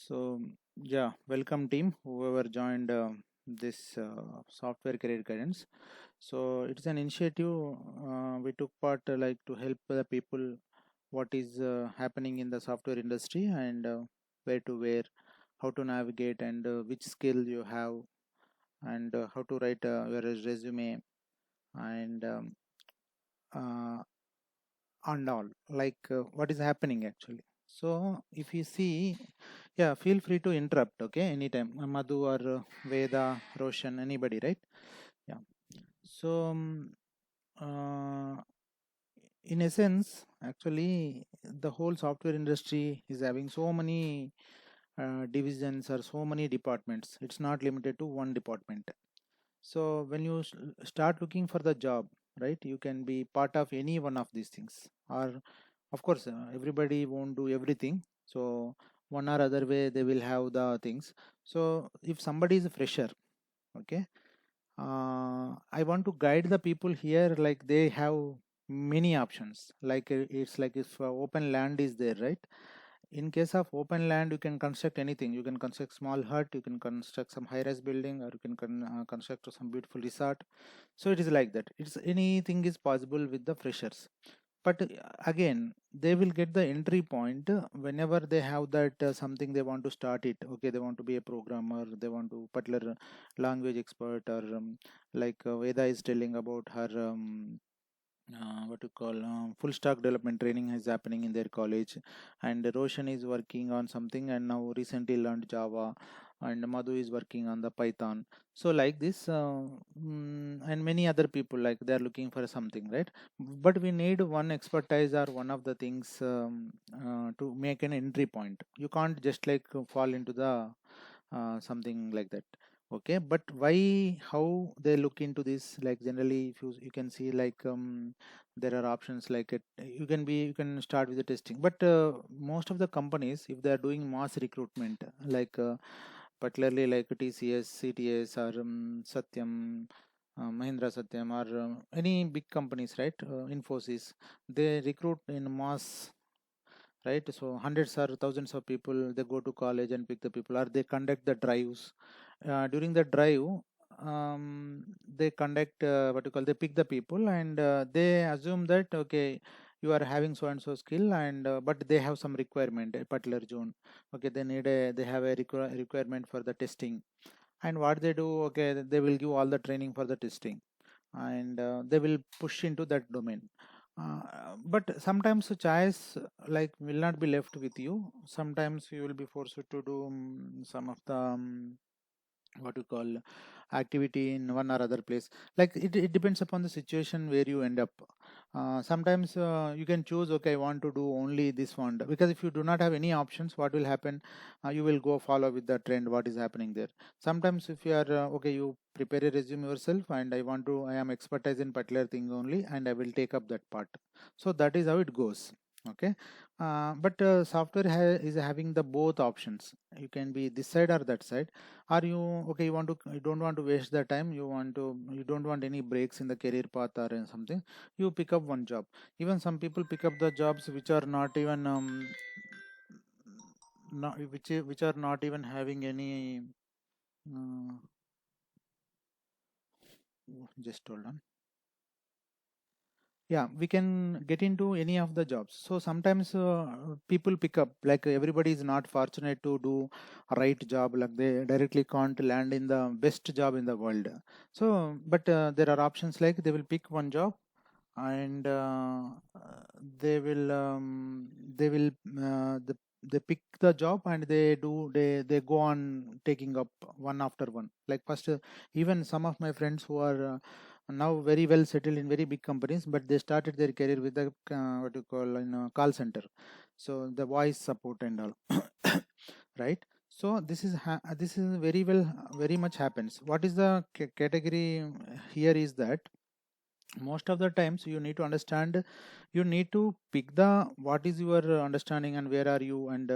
So, yeah, welcome team, whoever joined this software career guidance. So, it's an initiative we took part like to help the people what is happening in the software industry and where to where, how to navigate and which skill you have and how to write your resume and uh, and all like what is happening actually. So if you see, yeah, feel free to interrupt, okay, anytime. Madhu or Veda, Roshan, anybody, right? Yeah. So uh, in essence, actually, the whole software industry is having so many divisions or so many departments. It's not limited to one department. So when you start looking for the job, right, you can be part of any one of these things. Or, of course, everybody won't do everything. So one or other way they will have the things. So if somebody is a fresher, okay, I want to guide the people here. Like they have many options. Like it's like if open land is there, right? In case of open land, you can construct anything. You can construct small hut, you can construct some high-rise building, or you can construct some beautiful resort. So it is like that. It's anything is possible with the freshers. But again, they will get the entry point whenever they have that something they want to start it. Okay, they want to be a programmer, they want to particular language expert, or like Veda is telling about her what you call full stack development training is happening in their college, and Roshan is working on something and now recently learned Java, and Madhu is working on the Python. So like this and many other people, like they are looking for something, right? But we need one expertise or one of the things to make an entry point. You can't just like fall into the something like that. Okay, but why, how they look into this? Like generally, if you can see, like there are options like it. You can start with the testing, but most of the companies, if they are doing mass recruitment, like particularly like TCS, CTS, or Satyam, Mahindra Satyam, or any big companies, right? Infosys, they recruit in mass, right? So hundreds or thousands of people, they go to college and pick the people, or they conduct the drives. During the drive, they conduct what you call, they pick the people, and they assume that okay, you are having so and so skill, and but they have some requirement, a particular zone. Okay, they have a requirement for the testing, and what they do, okay, they will give all the training for the testing, and they will push into that domain. But sometimes the choice like will not be left with you. Sometimes you will be forced to do some of the what you call activity in one or other place. Like it depends upon the situation where you end up. Sometimes you can choose, okay, I want to do only this one, because if you do not have any options, what will happen? You will go follow with the trend what is happening there. Sometimes if you are okay, you prepare a resume yourself, and I am expertise in particular thing only, and I will take up that part. So that is how it goes. Okay. But software is having the both options. You can be this side or that side. Are you okay, you don't want to waste the time, you don't want any breaks in the career path or in something, you pick up one job. Even some people pick up the jobs which are not even not which are not even having any uh, just hold on. Yeah, we can get into any of the jobs. So sometimes people pick up, like everybody is not fortunate to do a right job, like they directly can't land in the best job in the world. So but there are options, like they will pick one job, and they will they will they pick the job, and they go on taking up one after one. Like first even some of my friends who are now very well settled in very big companies, but they started their career with the what you call call center, so the voice support and all. Right. So this is very well, very much happens. What is the category here is that most of the times you need to understand, you need to pick the what is your understanding, and where are you, and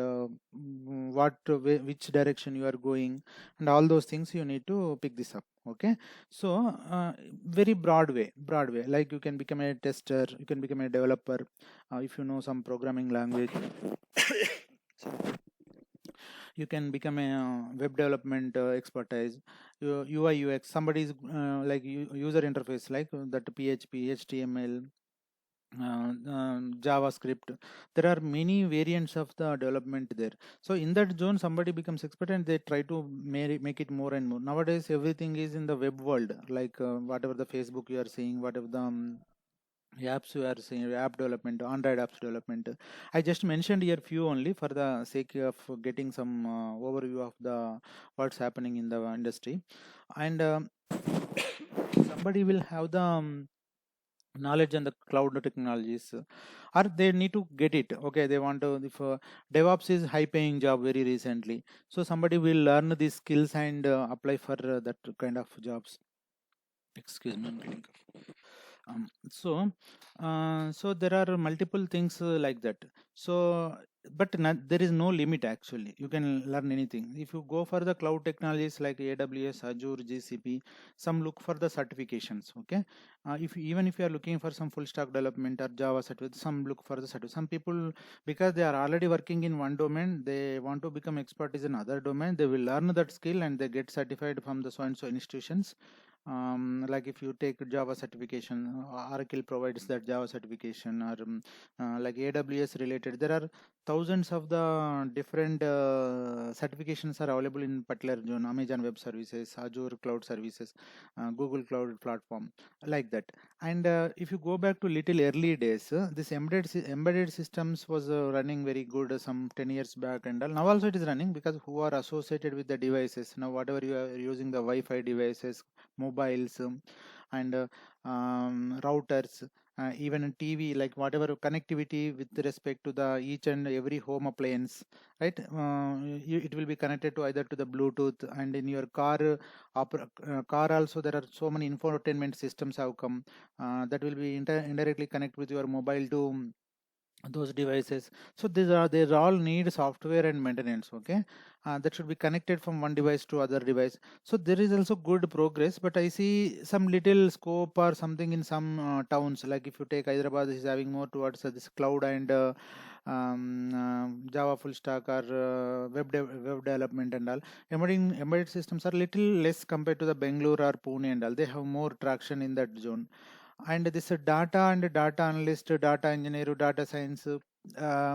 which direction you are going, and all those things you need to pick this up. Okay. So very broad way, like you can become a tester, you can become a developer, if you know some programming language. You can become a web development expertise, UI UX. Somebody's like user interface, like that PHP, HTML, JavaScript. There are many variants of the development there. So in that zone, somebody becomes expert and they try to make it more and more. Nowadays, everything is in the web world, like whatever the Facebook you are seeing, whatever the apps you are seeing, app development, Android apps development. I just mentioned here few only for the sake of getting some overview of the what's happening in the industry. And somebody will have the knowledge on the cloud technologies, or they need to get it. Okay, they want to, if DevOps is high paying job very recently, so somebody will learn these skills and apply for that kind of jobs. Excuse me, I'm getting cough. So there are multiple things like that. So but not, there is no limit actually, you can learn anything. If you go for the cloud technologies like AWS, Azure, GCP, some look for the certifications. Okay, if even if you are looking for some full stack development or Java certificate, some look for the certificate. Some people, because they are already working in one domain, they want to become expert in another domain, they will learn that skill and they get certified from the so and so institutions. Like if you take Java certification, Oracle provides that Java certification, or like AWS related, there are thousands of the different certifications are available in particular zone. Amazon Web Services, Azure Cloud Services, Google Cloud Platform, like that. And if you go back to little early days, this embedded systems was running very good some 10 years back, and all. Now also it is running, because who are associated with the devices now, whatever you are using, the Wi-Fi devices, mobiles, and routers, even a TV, like whatever connectivity with respect to the each and every home appliance, right? It will be connected to either to the Bluetooth, and in your car, car also there are so many infotainment systems have come that will be indirectly connect with your mobile to those devices. So they all need software and maintenance. Okay, that should be connected from one device to other device. So there is also good progress, but I see some little scope or something in some towns. Like if you take Hyderabad, is having more towards this cloud and Java full stack or web development and all. Embedded systems are little less compared to the Bangalore or Pune and all. They have more traction in that zone. And this data and data analyst, data engineer, data science,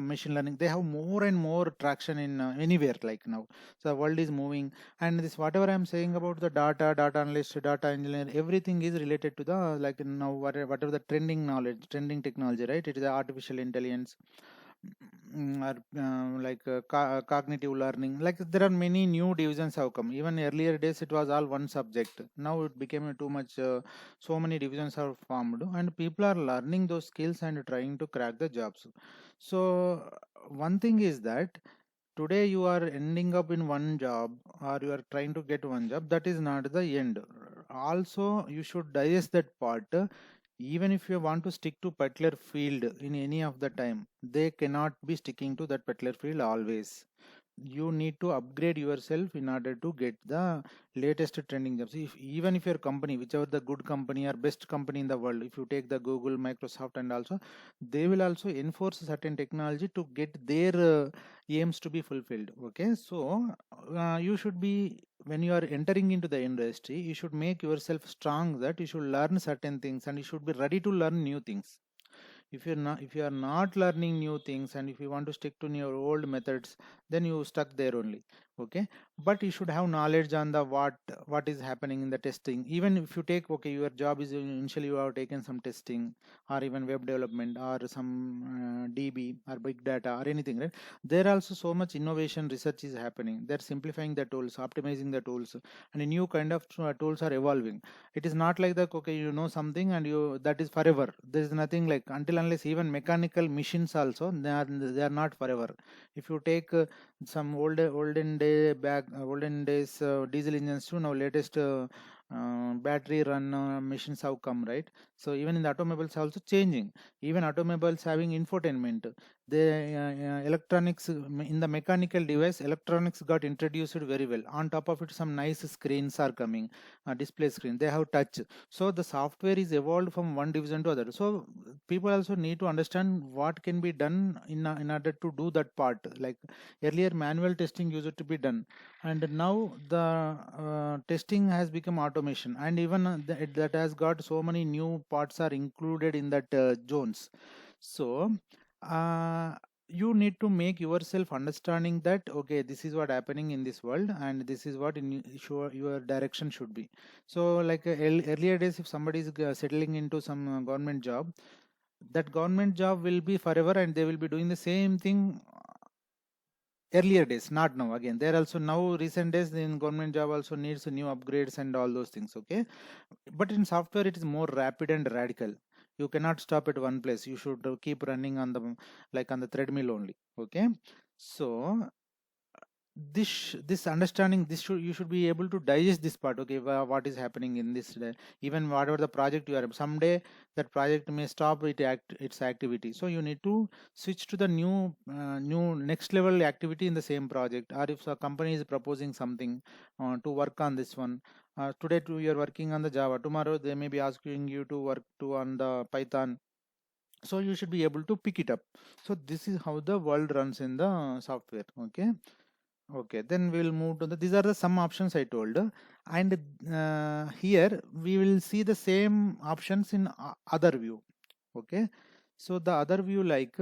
machine learning, they have more and more traction in anywhere like now. So the world is moving, and this whatever I'm saying about the data analyst, data engineer, everything is related to the, like now whatever the trending knowledge, trending technology, right? It is the artificial intelligence, or like cognitive learning. Like there are many new divisions have come. Even earlier days it was all one subject, now it became too much, so many divisions are formed, and people are learning those skills and trying to crack the jobs. So one thing is that today you are ending up in one job, or you are trying to get one job, that is not the end. Also you should digest that part. Even if you want to stick to particular field in any of the time, they cannot be sticking to that particular field always. You need to upgrade yourself in order to get the latest trending jobs. If even if your company, whichever the good company or best company in the world, if you take the Google, Microsoft, and also, they will also enforce certain technology to get their aims to be fulfilled. Okay, so you should be, when you are entering into the industry, you should make yourself strong, that you should learn certain things and you should be ready to learn new things. If you are not learning new things, and if you want to stick to your old methods, then you stuck there only. Okay, but you should have knowledge on the what is happening in the testing. Even if you take, okay, your job is initially you have taken some testing, or even web development, or some DB or big data or anything, right? There also so much innovation research is happening. They're simplifying the tools, optimizing the tools, and a new kind of tools are evolving. It is not like that, okay, you know something and you, that is forever. There is nothing like, until unless, even mechanical machines also, they are not forever. If you take some olden days diesel engines to now latest battery run machines have come, right? So even in the automobiles also changing. Even automobiles having infotainment, The electronics in the mechanical device, electronics got introduced very well. On top of it, some nice screens are coming, display screen. They have touch. So the software is evolved from one division to other. So people also need to understand what can be done in order to do that part. Like earlier, manual testing used to be done, and now the testing has become automation, and even that has got so many new parts are included in that zones. So uh, you need to make yourself understanding that okay, this is what happening in this world, and this is what your direction should be. So like earlier days, if somebody is settling into some government job, that government job will be forever, and they will be doing the same thing earlier days, not now. Again, there also now recent days in government job also needs new upgrades and all those things, okay. But in software it is more rapid and radical. You cannot stop at one place. You should keep running on the, like on the treadmill only, okay. So this understanding, this should, you should be able to digest this part, okay. What is happening in this even whatever the project you are, someday that project may stop its activity, so you need to switch to the new next level activity in the same project. Or if a company is proposing something to work on this one, today you are working on the Java, tomorrow they may be asking you to work to on the Python, so you should be able to pick it up. So this is how the world runs in the software, okay. Okay, then we will move to the, these are the some options I told, and here we will see the same options in other view, okay. So the other view like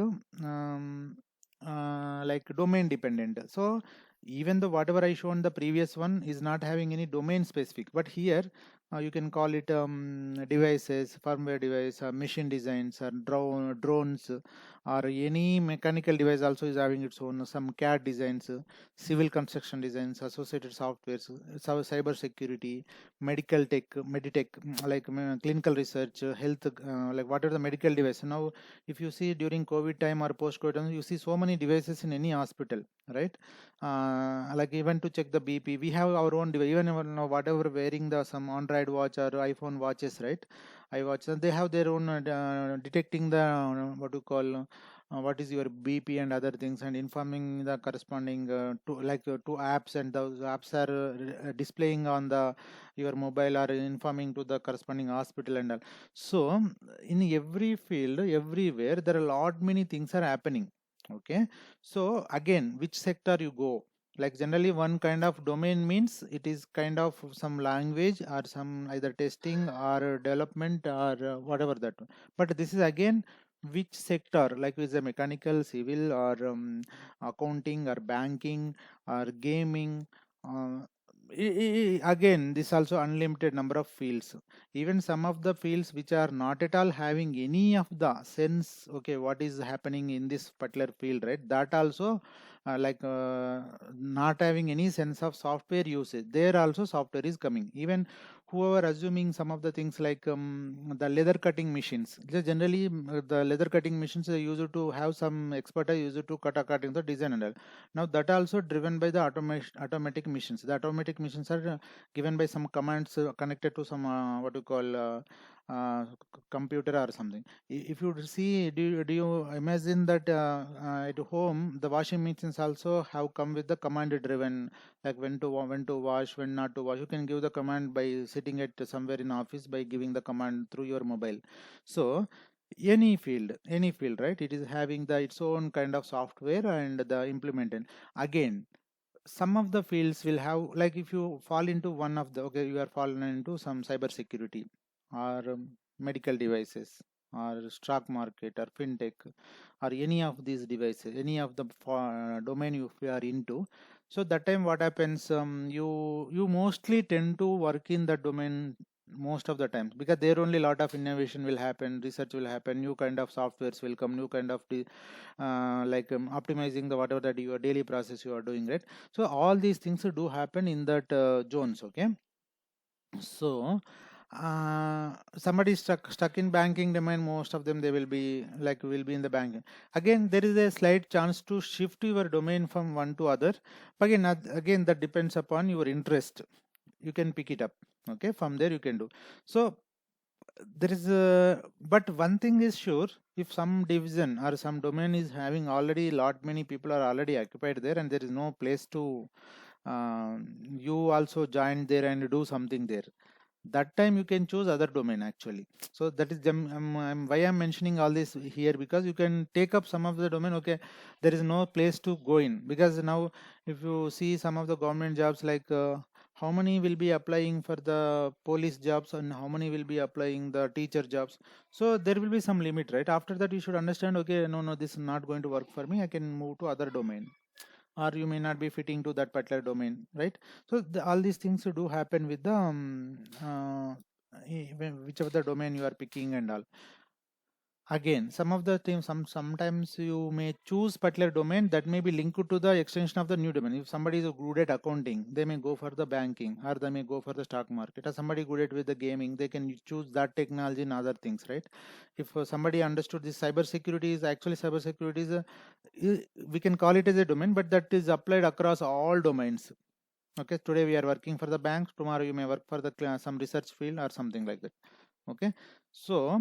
domain dependent. So even though whatever I shown the previous one is not having any domain specific, but here you can call it devices, firmware device, machine designs, or drones, or any mechanical device also is having its own some CAD designs, civil construction designs, associated softwares, cyber security, medical tech, meditech, like clinical research, health, like whatever the medical device. Now, if you see during COVID time or post COVID time, you see so many devices in any hospital, right? Like even to check the BP, we have our own device. Even whatever wearing the some Android watch or iPhone watches, right? iWatch, they have their own detecting the what you call. What is your BP and other things, and informing the corresponding two apps, and those apps are displaying on the your mobile, or informing to the corresponding hospital and all. So in every field, everywhere, there are a lot many things are happening, okay. So again, which sector you go, like generally one kind of domain means it is kind of some language or some either testing or development or whatever that. But this is again which sector, like is a mechanical, civil, or accounting, or banking, or gaming. uh, Again, this also unlimited number of fields. Even some of the fields which are not at all having any of the sense, okay, what is happening in this particular field, right? That also not having any sense of software usage, there also software is coming. Even whoever assuming some of the things like the leather cutting machines, generally the leather cutting machines are used to have some expert are used to cut according to the design and all. Now that also driven by the automatic machines. The automatic machines are given by some commands connected to some what you call computer or something. If you see, do you imagine that at home the washing machines also have come with the command driven, like when to wash, when not to wash. You can give the command by sitting at somewhere in office by giving the command through your mobile. So any field, right, it is having the its own kind of software and the implemented. Again, some of the fields will have, like if you fall into one of the, okay, you are fallen into some cyber security, or medical devices, or stock market, or fintech, or any of these devices, any of the domain you are into. So that time what happens, you mostly tend to work in the domain most of the times, because there only lot of innovation will happen, research will happen, new kind of softwares will come, new kind of optimizing the whatever that your daily process you are doing, right? So all these things do happen in that zones, okay. So somebody stuck in banking domain, most of them they will be in the banking. Again, there is a slight chance to shift your domain from one to other, but again that depends upon your interest. You can pick it up, okay, from there you can do. So there is but one thing is sure, if some division or some domain is having already lot many people are already occupied there and there is no place to you also join there and do something there, that time you can choose other domain actually. So that is why I'm mentioning all this here, because you can take up some of the domain. Okay, there is no place to go in, because now if you see some of the government jobs, like how many will be applying for the police jobs and how many will be applying the teacher jobs. So there will be some limit, right? After that you should understand, okay, no, this is not going to work for me, I can move to other domain, or you may not be fitting to that particular domain, right? So all these things do happen with the whichever the domain you are picking and all. Again, some of the things, sometimes you may choose particular domain that may be linked to the extension of the new domain. If somebody is good at accounting, they may go for the banking, or they may go for the stock market. Or somebody good at with the gaming, they can choose that technology and other things, right? If somebody understood this cyber security is actually, cyber security is we can call it as a domain, but that is applied across all domains. Okay, today we are working for the banks, tomorrow you may work for the some research field or something like that. Okay, so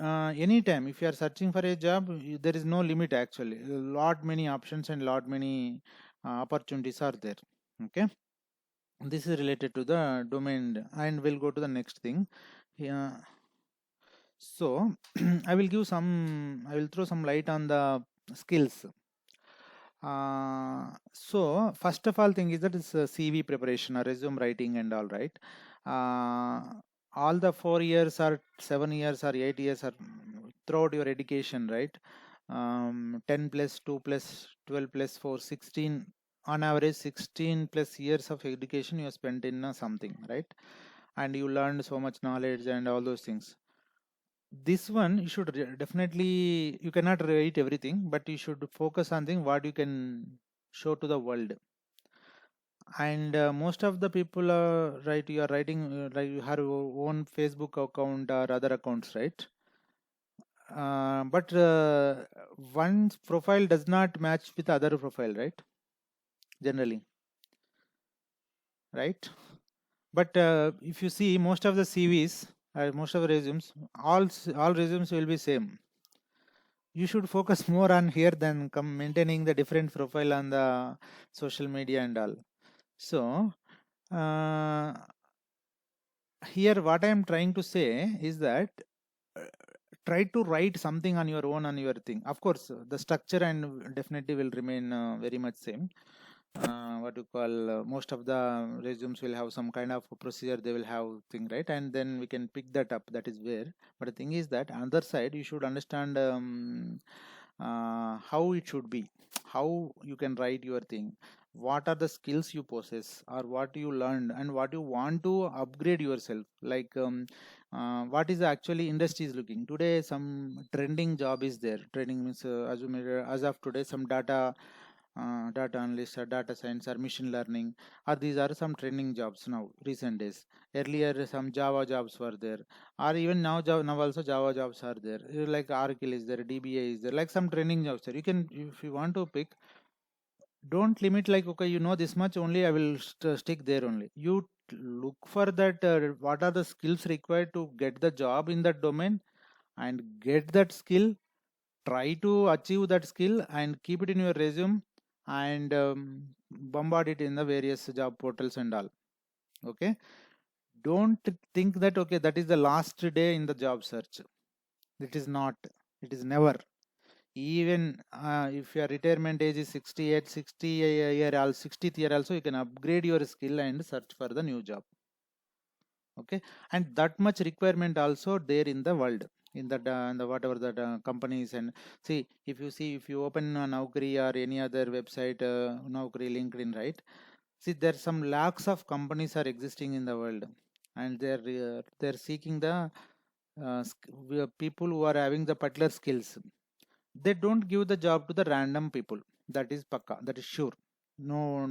anytime if you are searching for a job, there is no limit actually. A lot many options and lot many opportunities are there. Okay, this is related to the domain, and we'll go to the next thing. Yeah. So I will throw some light on the skills. So first of all thing is that it's CV preparation or resume writing and all, right? All the 4 years or 7 years or 8 years are throughout your education, right? 10 plus 2 plus 12 plus 4, 16, on average 16 plus years of education you spent in something, right? And you learned so much knowledge and all those things. This one you should definitely, you cannot write everything, but you should focus on thing what you can show to the world. And most of the people are right, you are writing like you have your own Facebook account or other accounts, right? But one's profile does not match with other profile, right? Generally, right? But if you see most of the CVs, most of the resumes, all resumes will be same. You should focus more on here than maintaining the different profile on the social media and all. So uh, here what I am trying to say is that uh, try to write something on your own, on your thing. Of course the structure and definitely will remain very much same. What you call most of the resumes will have some kind of procedure, they will have thing, right? And then we can pick that up, that is where. But the thing is that on the other side you should understand how it should be, how you can write your thing, what are the skills you possess or what you learned and what you want to upgrade yourself, like what is actually industry is looking today. Some trending job is there. Trending means as of today some data analyst or data science or machine learning, or these are some trending jobs now recent days. Earlier some Java jobs were there, or even now now also Java jobs are there. Like Oracle is there, DBA is there, like some training jobs there. You can, if you want to pick, don't limit like okay you know this much only, I will stick there only. You look for that what are the skills required to get the job in that domain, and get that skill, try to achieve that skill and keep it in your resume, and bombard it in the various job portals and all. Okay, don't think that okay that is the last day in the job search. It is not, it is never. Even if your retirement age is 68, 60 a year, 60th year also, you can upgrade your skill and search for the new job. Okay, and that much requirement also there in the world, in the whatever that companies. And see, if you open Naukri or any other website, Naukri, LinkedIn, right? See, there's some lakhs of companies are existing in the world, and they're seeking the people who are having the particular skills. They don't give the job to the random people. That is pakka, that is sure. No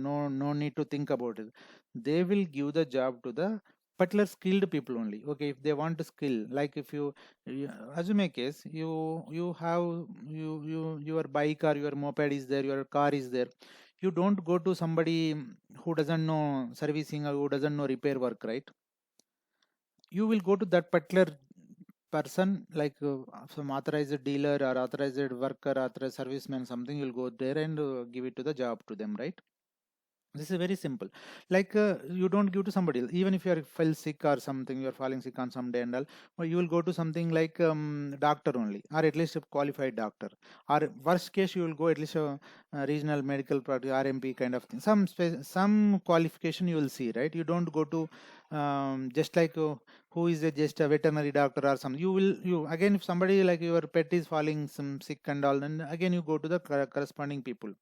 need to think about it. They will give the job to the particular skilled people only. Okay, if they want a skill, like if you assume a case, you have your bike or your moped is there, your car is there. You don't go to somebody who doesn't know servicing or who doesn't know repair work, right? You will go to that particular person like some authorized dealer or authorized worker, authorized serviceman, something, you'll go there and give it to the job to them, right? This is very simple. Like you don't give to somebody else. Even if you are fell sick or something, you are falling sick on some day and all, or you will go to something like doctor only, or at least a qualified doctor. Or worst case, you will go at least a regional medical practice, RMP kind of thing. Some qualification you will see, right? You don't go to just like who is just a veterinary doctor or something. You again, if somebody like your pet is falling some sick and all, then again you go to the corresponding people,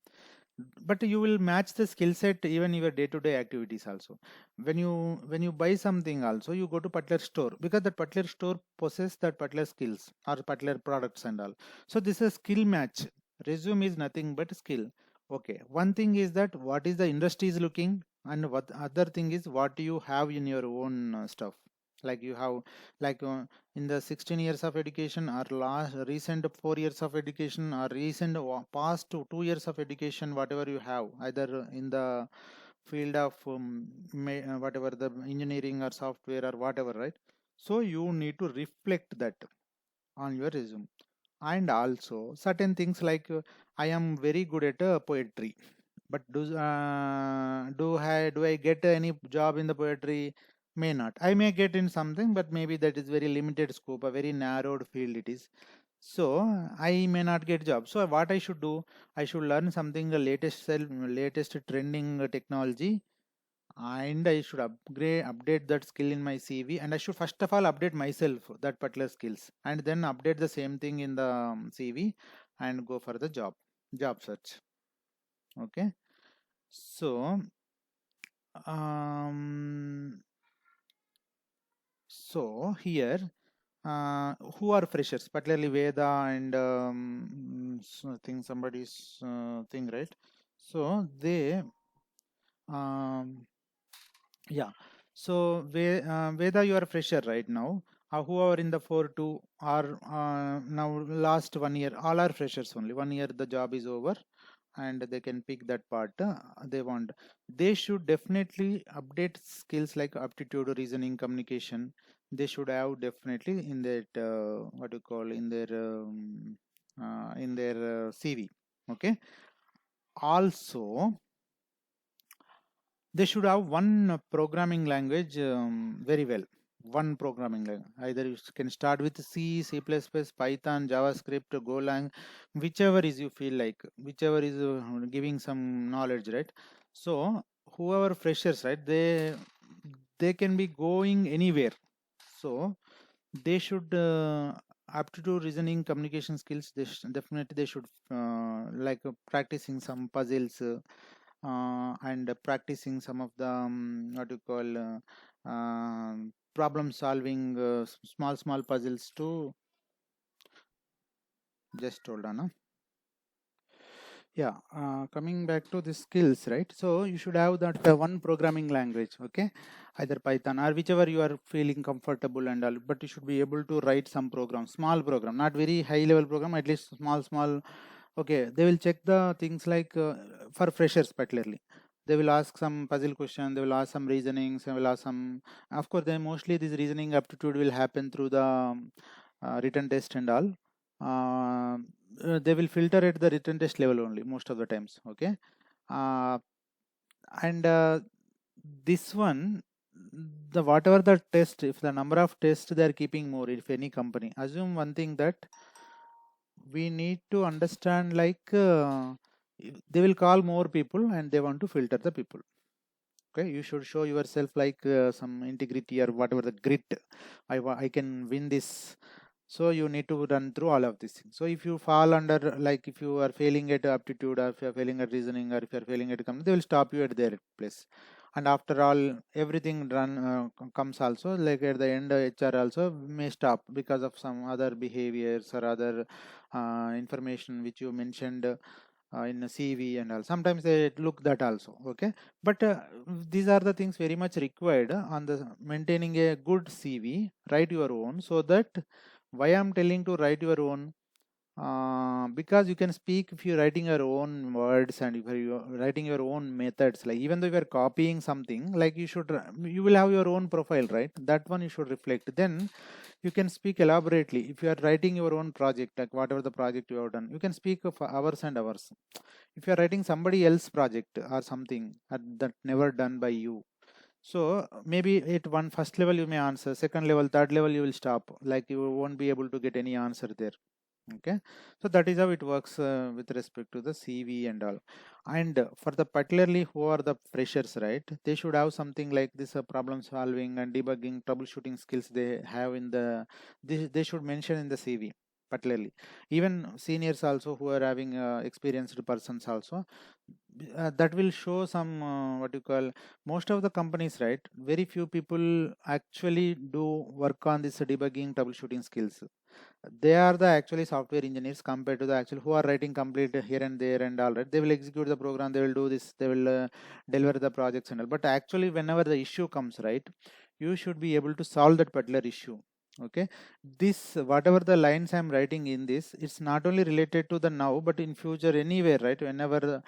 but you will match the skill set even your day-to-day activities also. When you buy something also, you go to particular store because that particular store possess that particular skills or particular products and all. So this is skill match. Resume is nothing but skill. Okay, one thing is that what is the industry is looking, and what other thing is what you have in your own stuff. Like you have, like in the 16 years of education or last recent 4 years of education or recent past 2 years of education, whatever you have, either in the field of whatever the engineering or software or whatever, right? So you need to reflect that on your resume. And also certain things like I am very good at poetry, but do I get any job in the poetry? May not. I may get in something, but maybe that is very limited scope, a very narrowed field it is. So I may not get job. So what I should do? I should learn something the latest trending technology, and I should update that skill in my CV, and I should first of all update myself that particular skills, and then update the same thing in the CV, and go for the job search. Okay, so um, here, who are freshers, particularly Veda and I think somebody's thing, right? So they um, yeah. So Veda, you are a fresher right now. Who are in the 4-2 are now last 1 year, all are freshers only. 1 year the job is over, and they can pick that part they want. They should definitely update skills like aptitude, reasoning, communication. They should have definitely in that what you call in their CV. Okay. Also, they should have one programming language very well. One programming language. Either you can start with C, C++, Python, JavaScript, Golang, whichever is you feel like, whichever is giving some knowledge, right? So whoever freshers, right, they can be going anywhere. So they should aptitude, reasoning, communication skills. Definitely they should like practicing some puzzles. And practicing some of the what you call problem solving, small puzzles to just hold on. Yeah, coming back to the skills, right? So you should have that one programming language, okay? Either Python or whichever you are feeling comfortable and all, but you should be able to write some program, small program, not very high level program, at least small. Okay, they will check the things like for freshers particularly. They will ask some puzzle question, they will ask some reasonings, they will ask some, of course, then mostly this reasoning aptitude will happen through the written test and all. They will filter at the written test level only most of the times. Okay, uh, and this one, the whatever the test, if the number of tests they are keeping more, if any company, assume one thing that we need to understand, like they will call more people and they want to filter the people. Okay, you should show yourself like some integrity or whatever the grit. I can win this. So you need to run through all of these things. So if you fall under, like if you are failing at aptitude, or if you are failing at reasoning, or if you are failing at they will stop you at their place. And after all, everything run comes also, like at the end, HR also may stop because of some other behaviors or other information which you mentioned in a CV and all. Sometimes they look that also. Okay, but these are the things very much required on the maintaining a good CV. Write your own, so that why I'm telling to write your own, because you can speak if you're writing your own words and if you're writing your own methods. Like even though you're copying something, like you will have your own profile, right? That one you should reflect. Then You can speak elaborately. If you are writing your own project, like whatever the project you have done, you can speak for hours and hours. If you are writing somebody else project or something that never done by you, so maybe at one first level you may answer, second level, third level you will stop, like you won't be able to get any answer there. Okay, so that is how it works with respect to the CV and all. And for the particularly who are the freshers, right, they should have something like this problem solving and debugging troubleshooting skills they have in the, they should mention in the CV particularly. Even seniors also who are having experienced persons also, that will show some what you call, most of the companies, right, very few people actually do work on this debugging troubleshooting skills. They are the actually software engineers compared to the actual who are writing complete here and there and all, right. They will execute the program, they will do this, they will deliver the projects and all, but actually whenever the issue comes, right, you should be able to solve that particular issue. Okay, this whatever the lines I'm writing in this, it's not only related to the now but in future anywhere, right. Whenever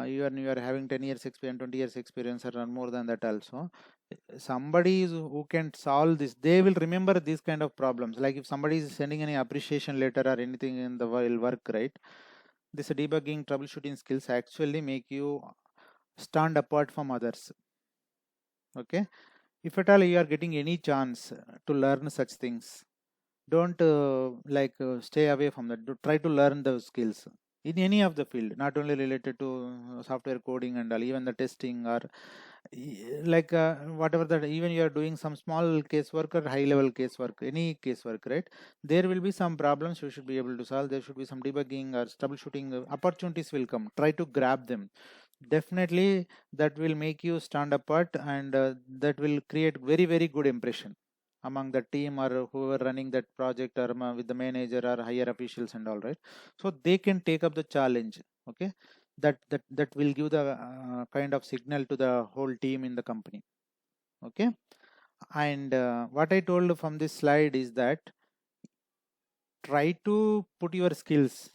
you are having 10 years experience, 20 years experience, or more than that also, somebody who can solve this, they will remember these kind of problems. Like if somebody is sending any appreciation letter or anything in the while work, right, this debugging troubleshooting skills actually make you stand apart from others. Okay, if at all you are getting any chance to learn such things, don't stay away from that. Try to learn those skills in any of the field, not only related to software coding and all, even the testing or whatever that, even you are doing some small casework or high level casework, any casework, right, there will be some problems you should be able to solve. There should be some debugging or troubleshooting opportunities will come, try to grab them. Definitely that will make you stand apart, and that will create very very good impression among the team or whoever running that project, or with the manager or higher officials and all, right. So they can take up the challenge. Okay, that will give the kind of signal to the whole team in the company. Okay, and what I told from this slide is that try to put your skills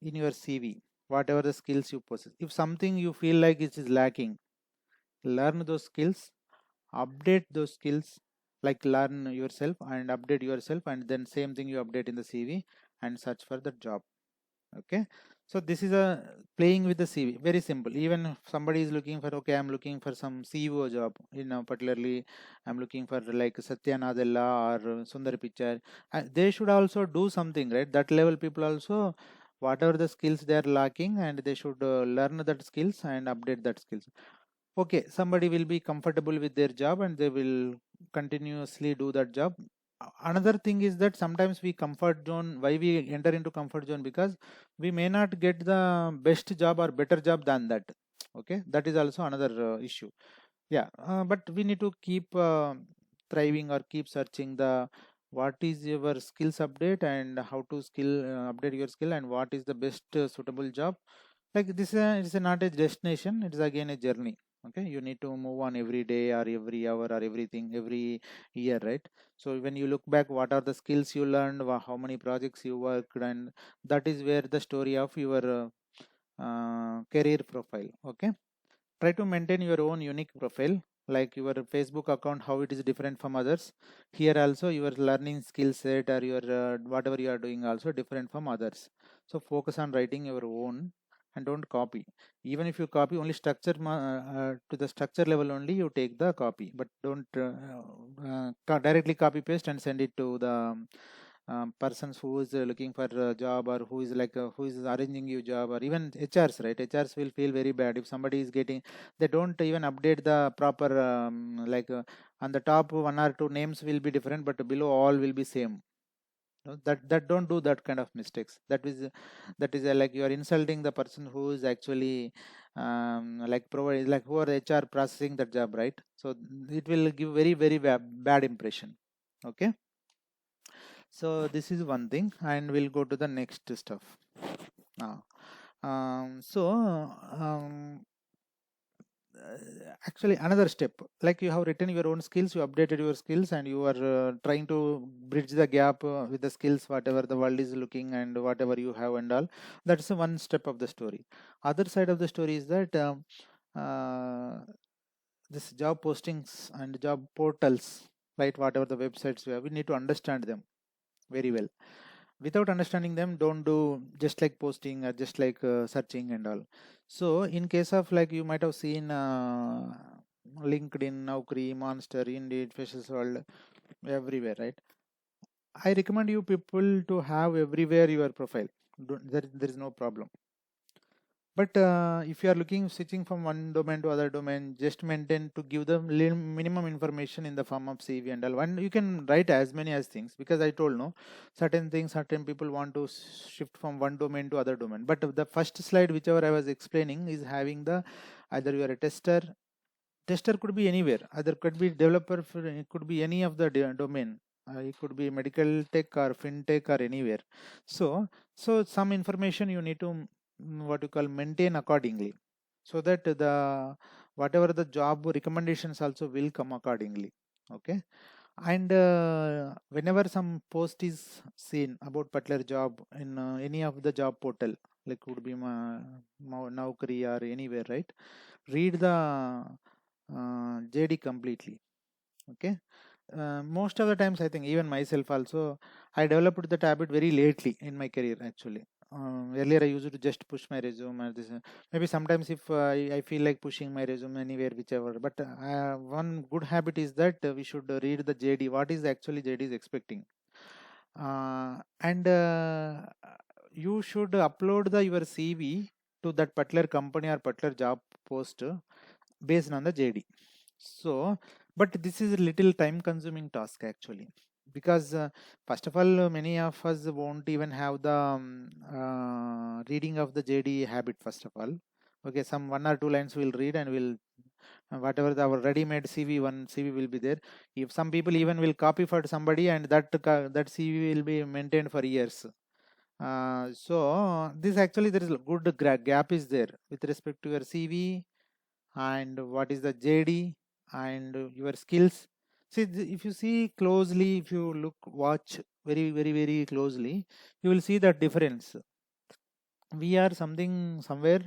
in your CV, whatever the skills you possess. If something you feel like it is lacking, learn those skills, update those skills, like learn yourself and update yourself, and then same thing you update in the CV and search for the job. Okay, so this is a playing with the CV, very simple. Even if somebody is looking for, okay, I'm looking for some CEO job, particularly I'm looking for like Satya Nadella or Sundar Pichai, they should also do something, right. That level people also, whatever the skills they are lacking, and they should learn that skills and update that skills. Okay, somebody will be comfortable with their job and they will continuously do that job. Another thing is that sometimes we comfort zone, why we enter into comfort zone, because we may not get the best job or better job than that. Okay, that is also another issue. Yeah, but we need to keep thriving or keep searching the what is your skills update and how to skill update your skill, and what is the best suitable job. Like this it's not a destination, it is again a journey. Okay, you need to move on every day or every hour or everything every year, right. So when you look back, what are the skills you learned, how many projects you worked, and that is where the story of your career profile. Okay, try to maintain your own unique profile, like your Facebook account, how it is different from others. Here also your learning skill set or your whatever you are doing also different from others. So focus on writing your own and don't copy. Even if you copy only structure, to the structure level only you take the copy, but don't directly copy paste and send it to the persons who is looking for a job, or who is who is arranging you job, or even HRs, right. HRs will feel very bad if somebody is getting, they don't even update the proper on the top one or two names will be different, but below all will be same. No, that don't do that kind of mistakes. That is like you are insulting the person who is actually like provide, like who are HR processing that job, right. So it will give very very bad impression. Okay, so this is one thing, and we'll go to the next stuff now. Um, actually another step, like you have written your own skills, you updated your skills, and you are trying to bridge the gap with the skills whatever the world is looking and whatever you have and all. That's one step of the story. Other side of the story is that uh, this job postings and job portals, right? Whatever the websites we have, we need to understand them very well. Without understanding them, don't do just like posting or just like searching and all. So in case of, like, you might have seen LinkedIn, Naukri, Monster, Indeed, Freshers World, everywhere, right? I recommend you people to have everywhere your profile. There is no problem. But if you are looking switching from one domain to other domain, just maintain to give them minimum information in the form of CV and all. And you can write as many as things, because I told no, certain things, certain people want to shift from one domain to other domain. But the first slide, whichever I was explaining, is having the either you are a tester. Tester could be anywhere. Either could be developer. It could be any of the domain. It could be medical tech or fintech or anywhere. So some information you need to what you call maintain accordingly, so that the whatever the job recommendations also will come accordingly. Okay. And whenever some post is seen about particular job in any of the job portal, like could be Naukri or anywhere, right? Read the JD completely. Okay. Most of the times, I think even myself also, I developed that habit very lately in my career actually. Earlier, I used to just push my resume or this. Maybe sometimes if I feel like pushing my resume anywhere, whichever. But one good habit is that we should read the JD. What is actually JD is expecting, and you should upload your CV to that particular company or particular job post based on the JD. So, but this is a little time consuming task actually, because first of all, many of us won't even have the reading of the JD habit. First of all, okay, some one or two lines we'll read and we'll whatever our ready-made CV, one CV will be there. If some people even will copy for somebody, and that CV will be maintained for years. So this actually, there is a good gap is there with respect to your CV and what is the JD and your skills. See, if you see closely, if you watch very closely, you will see that difference. We are something somewhere,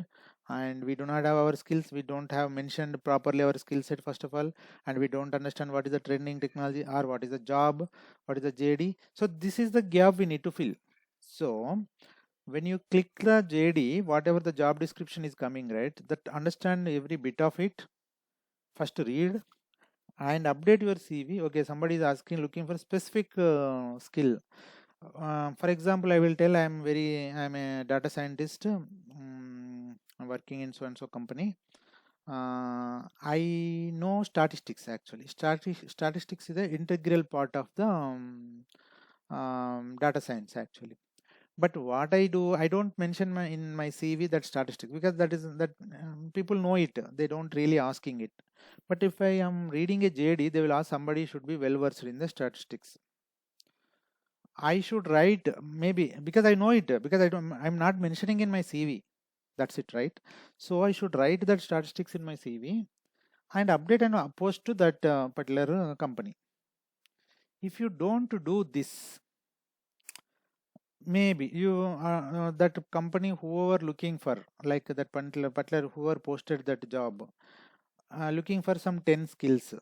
and we do not have our skills. We don't have mentioned properly our skill set first of all, and we don't understand what is the trending technology or what is the job, what is the JD. So this is the gap we need to fill. So when you click the JD, whatever the job description is coming, right, that understand every bit of it, first read and update your CV. Okay, somebody is asking, looking for specific skill. For example, I will tell I'm a data scientist. I'm working in so and so company. I know statistics actually. Statistics is an integral part of the data science actually. But what I do, I don't mention in my CV that statistic, because that people know it. They don't really asking it. But if I am reading a JD, they will ask somebody should be well versed in the statistics. I should write maybe because I know it, because I'm not mentioning in my CV. That's it, right? So I should write that statistics in my CV and update and post to that particular company. If you don't do this, maybe you that company whoever looking for, like that particular whoever posted that job, looking for some 10 skills,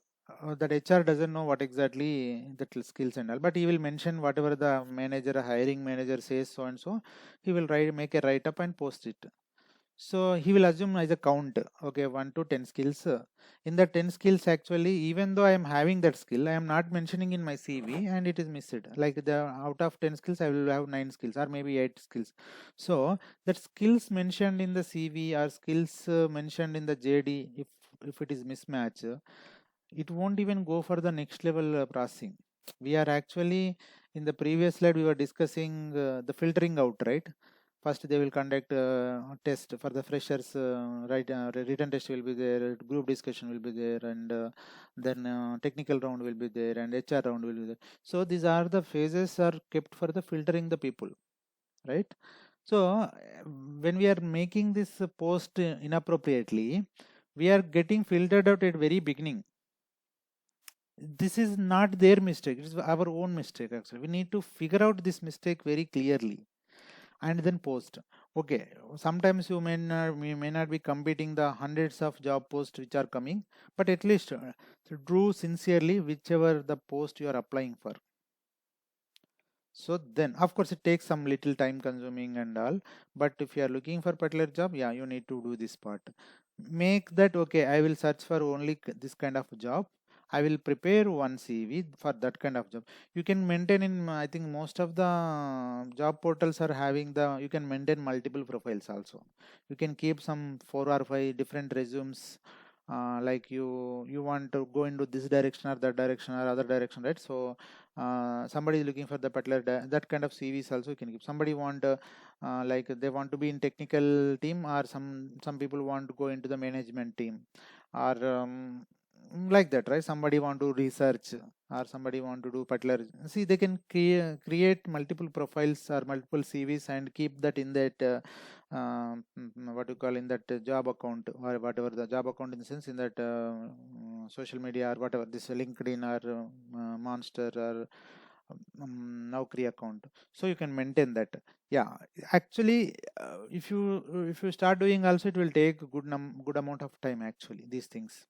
that HR doesn't know what exactly that skills and all, but he will mention whatever the manager, hiring manager says, so and so he will make a write up and post it. So he will assume as a count, okay, 1 to 10 skills. In the 10 skills, actually, even though I am having that skill, I am not mentioning in my CV and it is missed. Like the out of 10 skills, I will have 9 skills or maybe 8 skills. So that skills mentioned in the CV or skills mentioned in the JD, if it is mismatch, it won't even go for the next level processing. We are actually, in the previous slide, we were discussing the filtering out, right? First, they will conduct a test for the freshers, right? Written test will be there, group discussion will be there, and then technical round will be there, and HR round will be there. So these are the phases are kept for the filtering the people, right? So when we are making this post inappropriately, we are getting filtered out at very beginning. This is not their mistake; it is our own mistake. Actually, we need to figure out this mistake very clearly and then post. Okay, sometimes you may not be competing the hundreds of job posts which are coming, but at least do sincerely whichever the post you are applying for. So then, of course, it takes some little time consuming and all. But if you are looking for particular job, yeah, you need to do this part. Make that okay. I will search for only this kind of job. I will prepare one CV for that kind of job. You can maintain in, I think most of the job portals are having the, you can maintain multiple profiles also. You can keep some 4 or 5 different resumes. Like you want to go into this direction or that direction or other direction, right? So somebody is looking for the particular that kind of CVs also you can give. Somebody want like they want to be in technical team, or some people want to go into the management team, or like that, right? Somebody want to research, or somebody want to do particular, see they can create multiple profiles or multiple CVs and keep that in that what you call in that job account, or whatever the job account, in the sense in that social media or whatever, this LinkedIn or Monster or Naukri account. So you can maintain that. Yeah, actually, if you start doing also, it will take good amount of time actually, these things.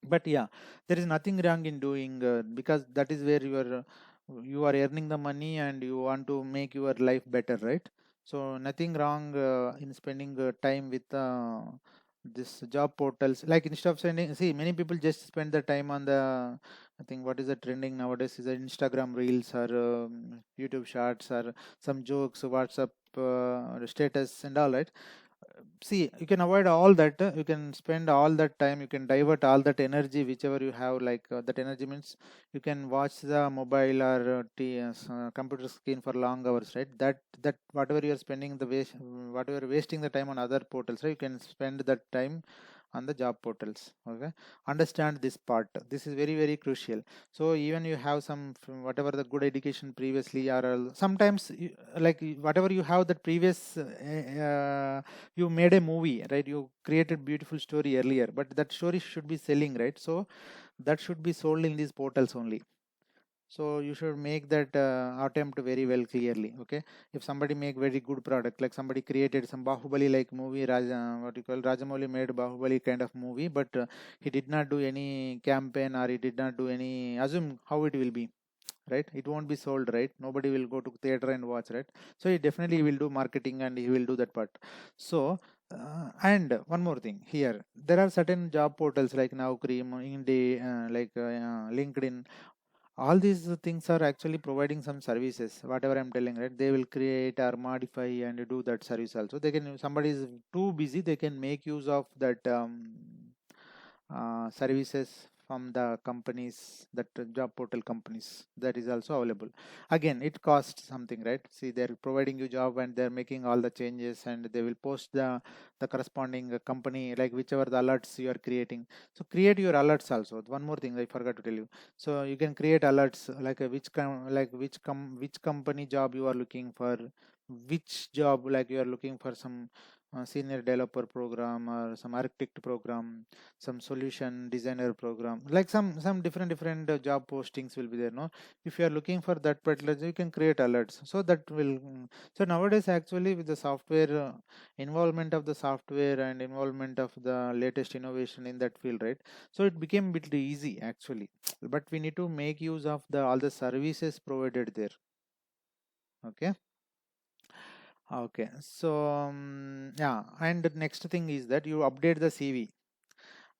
But yeah, there is nothing wrong in doing, because that is where you are earning the money and you want to make your life better, right? So nothing wrong in spending time with this job portals. Like instead of sending, see, many people just spend the time on the, I think what is the trending nowadays is the Instagram reels, or YouTube shorts, or some jokes, WhatsApp status and all, right? See, you can avoid all that. You can spend all that time, you can divert all that energy whichever you have, like that energy means you can watch the mobile or computer screen for long hours, right? That whatever you are spending the waste, whatever you're wasting the time on other portals, right? You can spend that time on the job portals. Okay, understand this part, this is very very crucial. So even you have some whatever the good education previously, or sometimes whatever you have that previous you made a movie, right? You created beautiful story earlier, but that story should be selling, right? So that should be sold in these portals only. So you should make that attempt very well clearly. Okay, if somebody make very good product, like somebody created some Bahubali like movie, what you call Rajamouli made Bahubali kind of movie, but he did not do any campaign, or he did not do any, assume how it will be, right? It won't be sold, right? Nobody will go to theater and watch, right? So he definitely will do marketing and he will do that part. So and one more thing here, there are certain job portals like Naukri, Indeed, LinkedIn. All these things are actually providing some services, whatever I'm telling, right? They will create or modify and do that service also. They can, somebody is too busy, they can make use of that services from the companies, that job portal companies, that is also available. Again, it costs something, right? See, they're providing you job and they're making all the changes, and they will post the corresponding company, like whichever the alerts you are creating. So create your alerts also. One more thing I forgot to tell you, so you can create alerts like which company job you are looking for, which job, like you are looking for some senior developer program, or some architect program, some solution designer program, like some different job postings will be there, no? If you are looking for that particular, you can create alerts, so that will so nowadays actually with the software involvement of the software and involvement of the latest innovation in that field, right? So it became a bit easy actually, but we need to make use of the all the services provided there. Okay. Okay, so yeah, and the next thing is that you update the CV.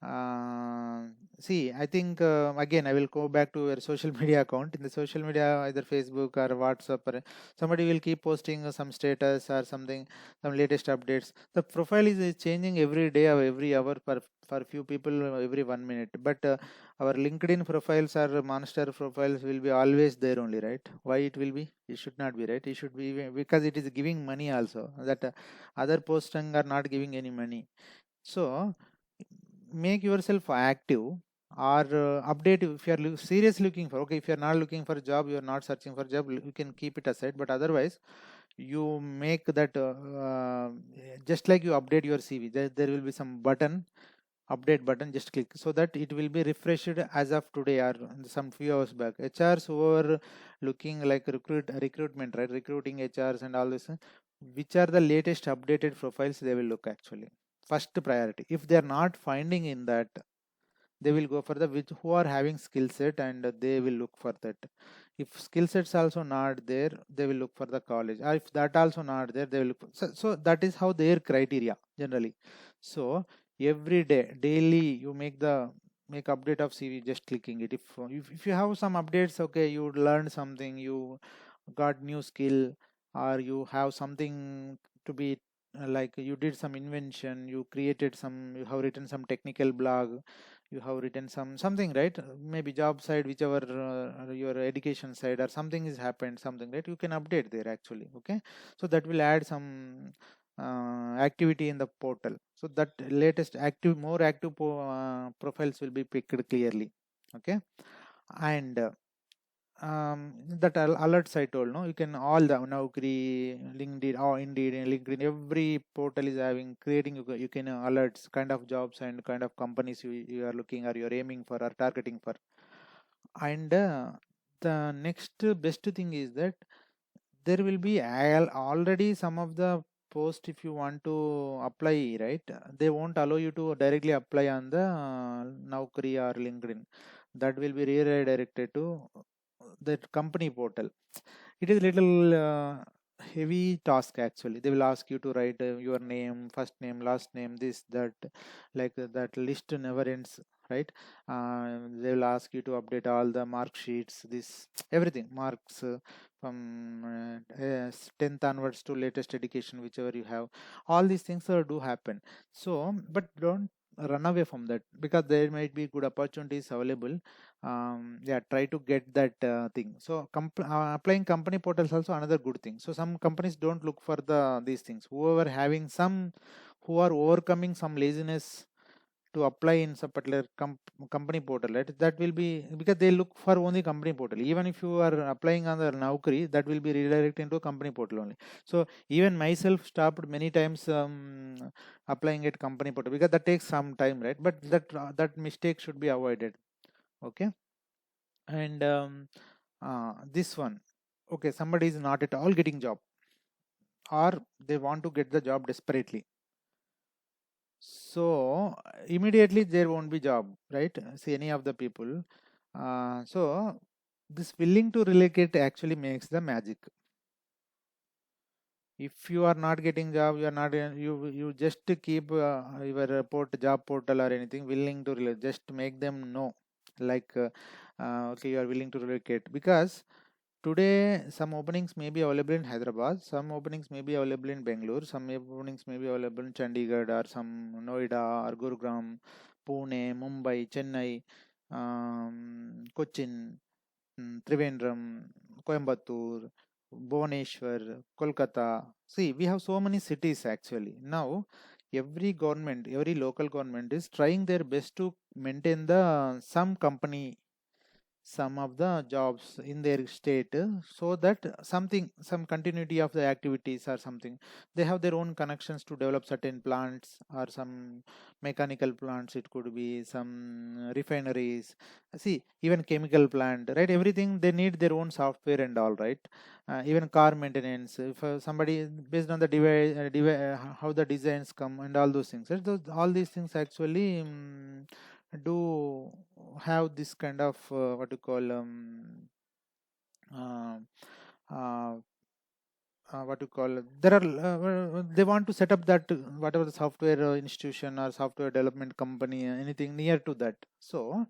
uh, See, I think again I will go back to your social media account. In the social media, either Facebook or WhatsApp, or somebody will keep posting some status or something, some latest updates. The profile is changing every day or every hour for few people every 1 minute. But our LinkedIn profiles or Monster profiles will be always there only, right? Why it will be? It should not be, right? It should be, because it is giving money also. That other posting are not giving any money. So make yourself active, or update. If you are seriously looking for, okay, if you are not looking for a job, you are not searching for a job, you can keep it aside. But otherwise, you make that just like you update your CV, there will be some button, update button, just click, so that it will be refreshed as of today or some few hours back. HRs who are looking like recruitment, right? Recruiting HRs and all this, which are the latest updated profiles they will look actually. First priority. If they are not finding in that, they will go for the which who are having skill set, and they will look for that. If skill sets also not there, they will look for the college, or if that also not there, they will look for, so that is how their criteria generally. So every day daily you make update of CV just clicking it. If you have some updates, okay, you learned something, you got new skill, or you have something to be like you did some invention, you created some, you have written some technical blog, you have written something, right? Maybe job side, whichever your education side or something has happened, something, right? You can update there actually. Okay, so that will add some activity in the portal, so that latest active, more active profiles will be picked clearly. Okay, and that alerts I told, no, you can all the Naukri, LinkedIn, or Indeed, and LinkedIn, every portal is having creating, you can alerts kind of jobs and kind of companies you are looking or you're aiming for or targeting for. And the next best thing is that there will be already some of the post, if you want to apply, right, they won't allow you to directly apply on the Naukri or LinkedIn. That will be redirected to that company portal. It is little heavy task actually. They will ask you to write your name, first name, last name, this, that, like that list never ends, right? They will ask you to update all the mark sheets, this everything, marks from 10th onwards to latest education, whichever you have. All these things do happen. So, but don't run away from that, because there might be good opportunities available. Yeah, try to get that thing. So applying company portals also another good thing. So some companies don't look for these things. Whoever having some, who are overcoming some laziness to apply in some particular company portal, right? That will be because they look for only company portal. Even if you are applying on the Naukri, that will be redirected into company portal only. So even myself stopped many times applying at company portal, because that takes some time, right? But that mistake should be avoided. Okay, and this one, okay, somebody is not at all getting job, or they want to get the job desperately, so immediately there won't be job, right? See, any of the people, so this willing to relocate actually makes the magic. If you are not getting job, you are not you just keep your job portal or anything willing to relocate, just make them know, like okay, you are willing to relocate, because today, some openings may be available in Hyderabad, some openings may be available in Bangalore, some openings may be available in Chandigarh or some Noida or Gurugram, Pune, Mumbai, Chennai, Cochin, Trivandrum, Coimbatore, Bhubaneswar, Kolkata. See, we have so many cities actually. Now, every government, every local government is trying their best to maintain the some company, some of the jobs in their state, so that something, some continuity of the activities or something, they have their own connections to develop certain plants or some mechanical plants, it could be some refineries, see, even chemical plant, right? Everything they need their own software and all, right? Even car maintenance, if somebody based on the how the designs come and all those things, right? All these things actually do have this kind of what you call uh, uh, what you call, there are they want to set up that whatever the software institution or software development company, anything near to that. So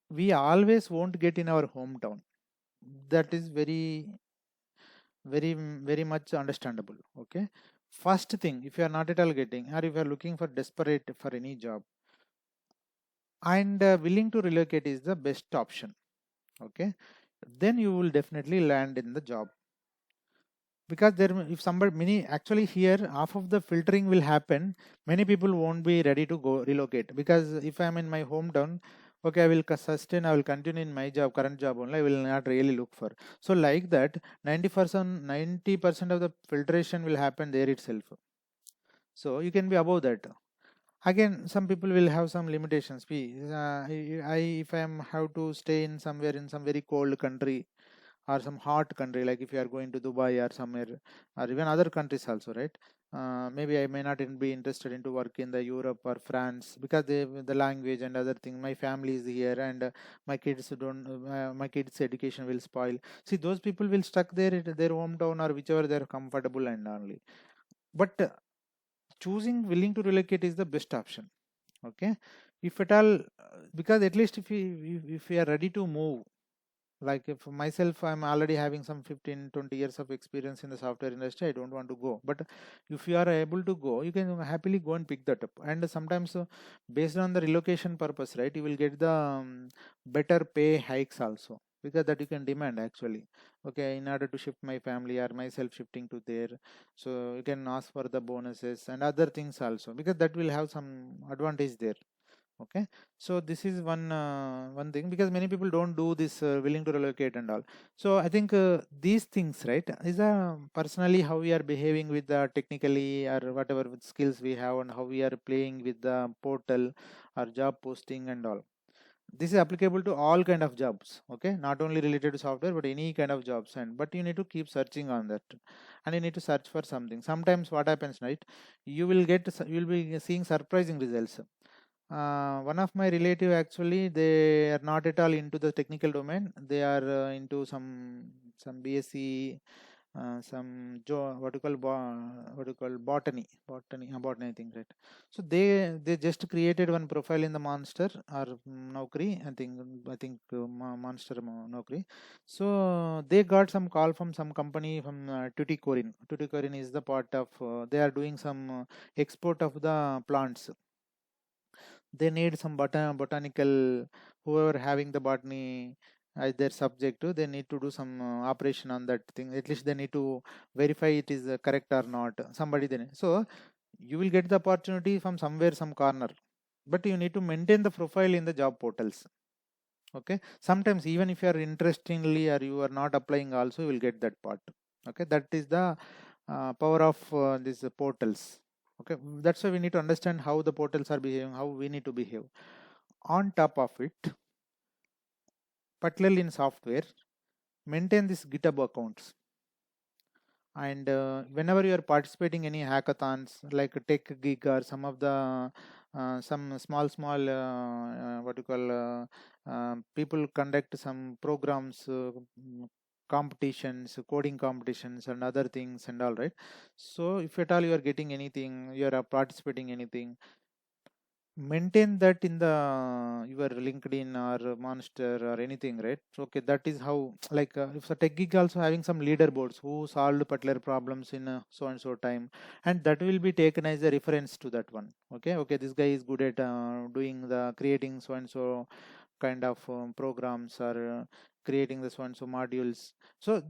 we always won't get in our hometown. That is very much understandable. Okay, first thing, if you are not at all getting, or if you are looking for desperate for any job, and willing to relocate is the best option. Okay, then you will definitely land in the job, because there, if somebody, many actually here, half of the filtering will happen. Many people won't be ready to go relocate, because if I'm in my hometown, okay, I will sustain, I will continue in my job, current job only, I will not really look for. So like that, 90% of the filtration will happen there itself. So you can be above that. Again, some people will have some limitations. If I am have to stay in somewhere in some very cold country, or some hot country, like if you are going to Dubai or somewhere, or even other countries also, right? Maybe I may not be interested into work in the Europe or France because the language and other thing. My family is here, and my kids don't. My kids' education will spoil. See, those people will stuck there at their hometown or whichever they're comfortable and only. But choosing willing to relocate is the best option. Okay, if at all, because at least if we are ready to move, like if myself, I'm already having some 15-20 years of experience in the software industry, I don't want to go. But if you are able to go, you can happily go and pick that up. And sometimes based on the relocation purpose, right, you will get the better pay hikes also, because that you can demand actually. Okay, in order to shift my family or myself shifting to there, so you can ask for the bonuses and other things also, because that will have some advantage there. Okay, so this is one thing, because many people don't do this willing to relocate and all. So I think these things, right, is personally how we are behaving with the technically or whatever with skills we have, and how we are playing with the portal or job posting and all. This is applicable to all kind of jobs. Okay, not only related to software but any kind of jobs. And but you need to keep searching on that, and you need to search for something. Sometimes what happens, right, you will be seeing surprising results. One of my relative, actually, they are not at all into the technical domain. They are into some BSc, what you call what you call botany, I think, right. So they just created one profile in the Monster or Naukri, I think Monster Naukri. So they got some call from some company from Tuticorin. Tuticorin is the part of they are doing some export of the plants. They need some botanical, whoever having the botany as their subject, they need to do some operation on that thing. At least they need to verify it is correct or not, somebody then. So you will get the opportunity from somewhere, some corner, but you need to maintain the profile in the job portals. Okay, sometimes even if you are interestingly or you are not applying also, you will get that part. Okay, that is the power of these portals. Okay, that's why we need to understand how the portals are behaving, how we need to behave. On top of it, particularly in software, maintain this GitHub accounts. And whenever you are participating any hackathons like Tech Gig or some of the some small what you call people conduct some programs, competitions, coding competitions and other things and all, right. So if at all you are getting anything, you are participating anything, maintain that in the your LinkedIn or Monster or anything, right. So, okay, that is how, like if the tech geek also having some leaderboards who solved particular problems in so and so time, and that will be taken as a reference to that one. Okay, this guy is good at doing the creating so and so kind of programs, or creating the so and so modules. So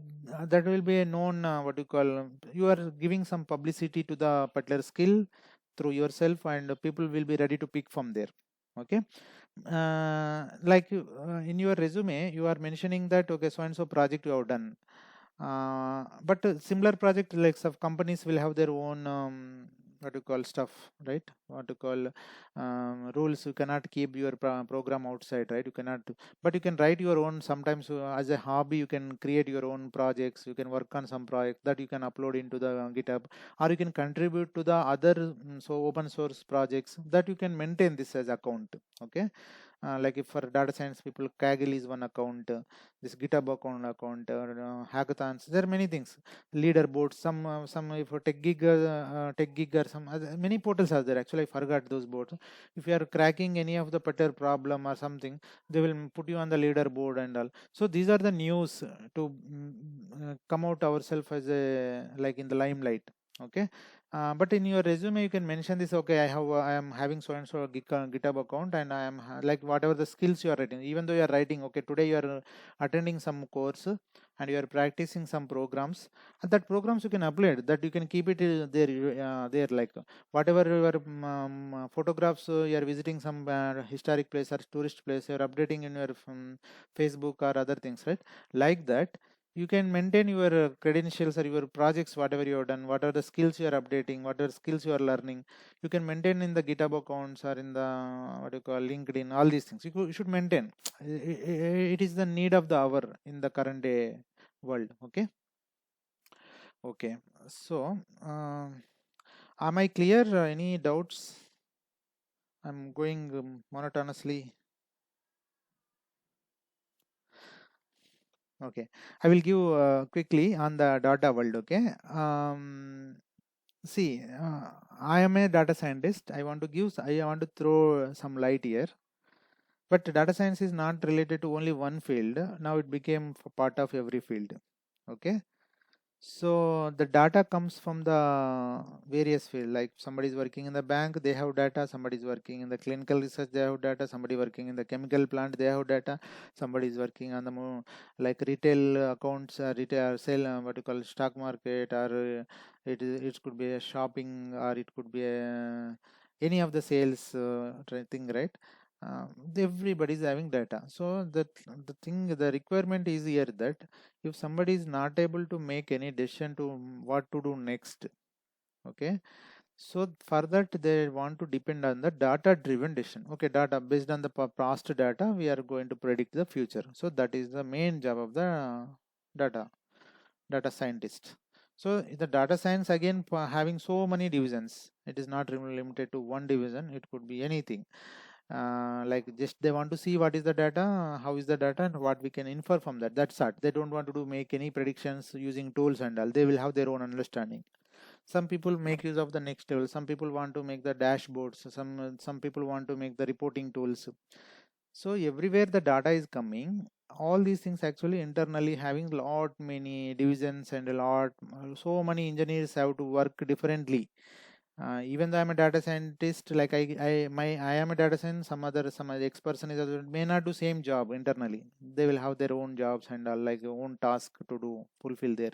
that will be a known what you call, you are giving some publicity to the particular skill through yourself, and people will be ready to pick from there. Okay, like in your resume you are mentioning that, okay, so and so project you have done, but similar project, like some companies will have their own what you call stuff, right, what you call rules. You cannot keep your program outside, right, you cannot. But you can write your own. Sometimes as a hobby you can create your own projects, you can work on some project that you can upload into the GitHub, or you can contribute to the other so open source projects that you can maintain this as account. Okay, like if for data science people, Kaggle is one account, this GitHub account, or hackathons. There are many things, leaderboards. Some if a tech gig or some other, many portals are there. Actually, I forgot those boards. If you are cracking any of the particular problem or something, they will put you on the leaderboard and all. So these are the news to come out ourselves as a, like in the limelight. Okay, but in your resume you can mention this. Okay, I am having so and so GitHub account, and I am like whatever the skills you are writing. Even though you are writing, okay, today you are attending some course and you are practicing some programs, and that programs you can upload, that you can keep it there, like whatever your photographs, you are visiting some historic place or tourist place, you are updating in your Facebook or other things, right, like that. You can maintain your credentials or your projects, whatever you have done, what are the skills you are updating, what are skills you are learning. You can maintain in the GitHub accounts or in the what you call LinkedIn. All these things you should maintain. It is the need of the hour in the current day, world. Okay, so am I clear? Any doubts? I'm going monotonously. Okay, I will give quickly on the data world. Okay, see, I am a data scientist. I want to throw some light here. But data science is not related to only one field. Now it became part of every field. Okay. So the data comes from the various field. Like somebody is working in the bank, they have data. Somebody is working in the clinical research, they have data. Somebody working in the chemical plant, they have data. Somebody is working on the like retail accounts, retail sale, what you call stock market, or it could be a shopping, or it could be a, any of the sales thing, right? Everybody is having data. So the requirement is here that if somebody is not able to make any decision to what to do next, okay, so for that they want to depend on the data driven decision. Okay, data based on the past data we are going to predict the future. So that is the main job of the data data scientist. So the data science again having so many divisions, it is not limited to one division, it could be anything. Like just they want to see what is the data, how is the data, and what we can infer from that. That's it. They don't want to do make any predictions using tools and all. They will have their own understanding. Some people make use of the next level. Some people want to make the dashboards. Some people want to make the reporting tools. So everywhere the data is coming, all these things actually internally having lot many divisions and a lot, so many engineers have to work differently. Even though I'm a data scientist, like I am a data scientist, some other X person is other, may not do same job internally. They will have their own jobs and all, like own task to do fulfill there.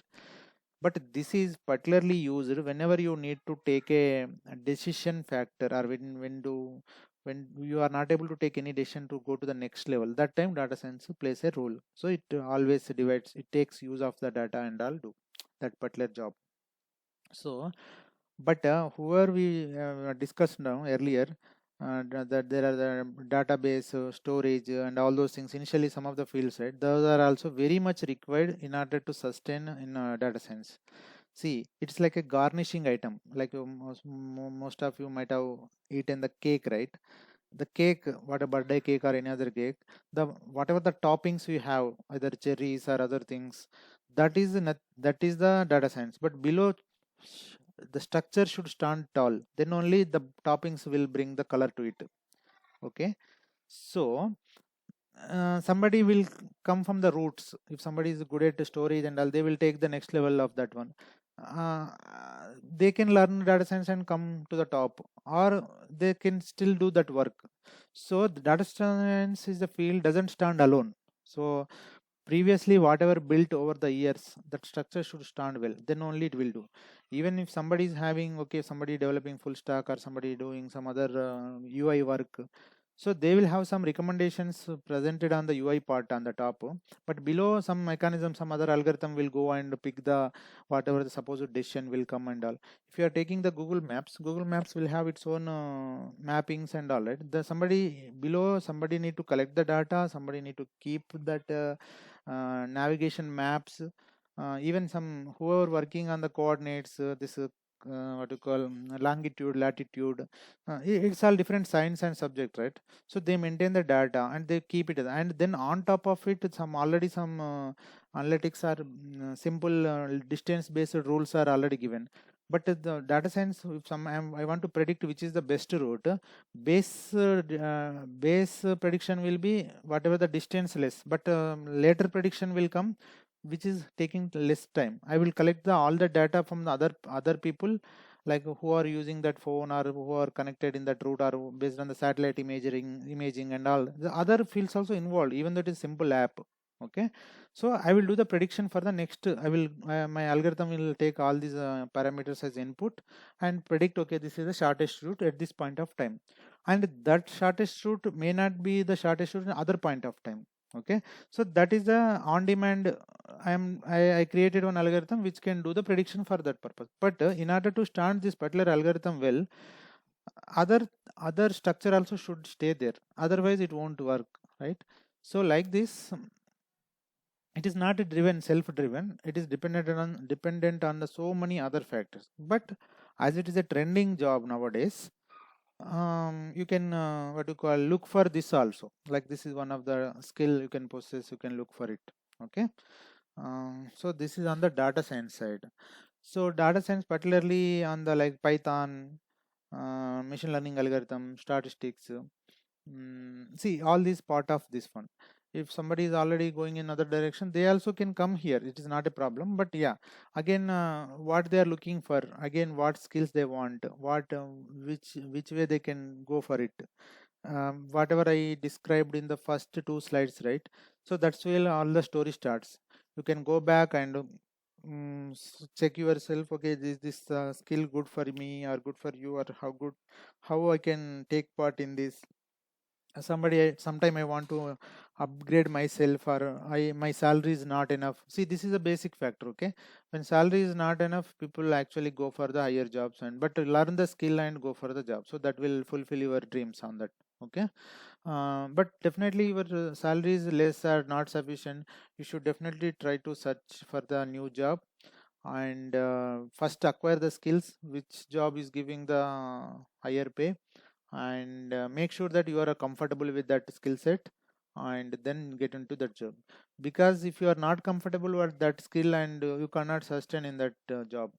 But this is particularly used whenever you need to take a decision factor, or when you are not able to take any decision to go to the next level. That time data science plays a role. So it always divides. It takes use of the data and all do that particular job. So but whoever we discussed now earlier, that there are the database, storage, and all those things. Initially, some of the fields, right? Those are also very much required in order to sustain in data science. See, it's like a garnishing item. Like most of you might have eaten the cake, right? The cake, what a birthday cake or any other cake, the whatever the toppings we have, either cherries or other things, that is not, that is the data science. But below, the structure should stand tall. Then only the toppings will bring the color to it. Okay, so somebody will come from the roots. If somebody is good at storage and all, they will take the next level of that one. uh, they can learn data science and come to the top, or they can still do that work. So the data science is the field doesn't stand alone. So previously whatever built over the years, that structure should stand well, then only it will do. Even if somebody is having, okay, somebody developing full stack or somebody doing some other UI work, so they will have some recommendations presented on the UI part on the top, but below some mechanism, some other algorithm will go and pick the whatever the supposed decision will come and all. If you are taking the Google Maps will have its own mappings and all, right? The somebody below, somebody need to collect the data, somebody need to keep that navigation maps. Even some whoever working on the coordinates, this what you call longitude, latitude, it's all different science and subject, right? So they maintain the data and they keep it, and then on top of it, some already some analytics are simple distance based rules are already given. But the data science, if I want to predict which is the best route, base prediction will be whatever the distance less, but later prediction will come which is taking less time. I will collect all the data from the other people, like who are using that phone or who are connected in that route, or based on the satellite imaging and all the other fields also involved, even though it is simple app. Okay, so I will do the prediction for the next. I will my algorithm will take all these parameters as input and predict, okay, this is the shortest route at this point of time, and that shortest route may not be the shortest route at other point of time. Okay, so that is the on demand. I created one algorithm which can do the prediction for that purpose. But in order to start this particular algorithm well, other other structure also should stay there. Otherwise, it won't work, right? So like this, It is not a driven self driven, it is dependent on the so many other factors. But as it is a trending job nowadays, you can what you call look for this also, like this is one of the skill you can possess, you can look for it. Okay. So this is on the data science side. So data science, particularly on the like Python, machine learning algorithm, statistics. See, all these part of this one. If somebody is already going in other direction, they also can come here. It is not a problem. But yeah, again, what they are looking for, again, what skills they want, what which way they can go for it. Whatever I described in the first two slides, right? So that's where all the story starts. You can go back and check yourself. Okay, is this skill good for me or good for you, or how I can take part in this. Sometime I want to upgrade myself, or I my salary is not enough. See, this is a basic factor. Okay, when salary is not enough, people actually go for the higher jobs, and but learn the skill and go for the job, so that will fulfill your dreams on that. Okay. But definitely your salary is less or not sufficient, you should definitely try to search for the new job, and first acquire the skills which job is giving the higher pay, and make sure that you are comfortable with that skill set, and then get into that job. Because if you are not comfortable with that skill, and you cannot sustain in that job.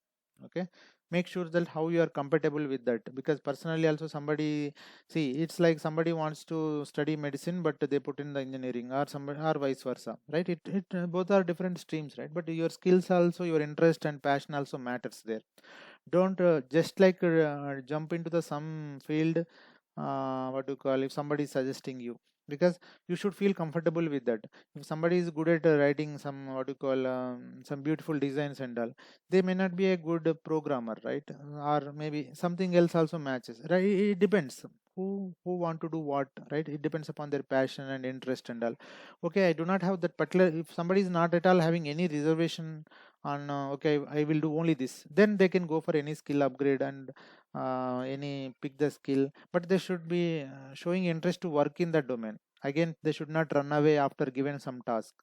Okay, make sure that how you are compatible with that. Because personally also, somebody, see, it's like somebody wants to study medicine but they put in the engineering, or somebody, or vice versa, right? It both are different streams, right? But your skills also, your interest and passion also matters there. Don't just like jump into the some field, what do you call, if somebody is suggesting you. Because you should feel comfortable with that. If somebody is good at writing some, what do you call, some beautiful designs and all, they may not be a good programmer, right? Or maybe something else also matches, right? It depends who want to do what, right? It depends upon their passion and interest and all. Okay, I do not have that particular. If somebody is not at all having any reservation on, okay, I will do only this, then they can go for any skill upgrade, and any pick the skill, but they should be showing interest to work in that domain. Again, they should not run away after given some task.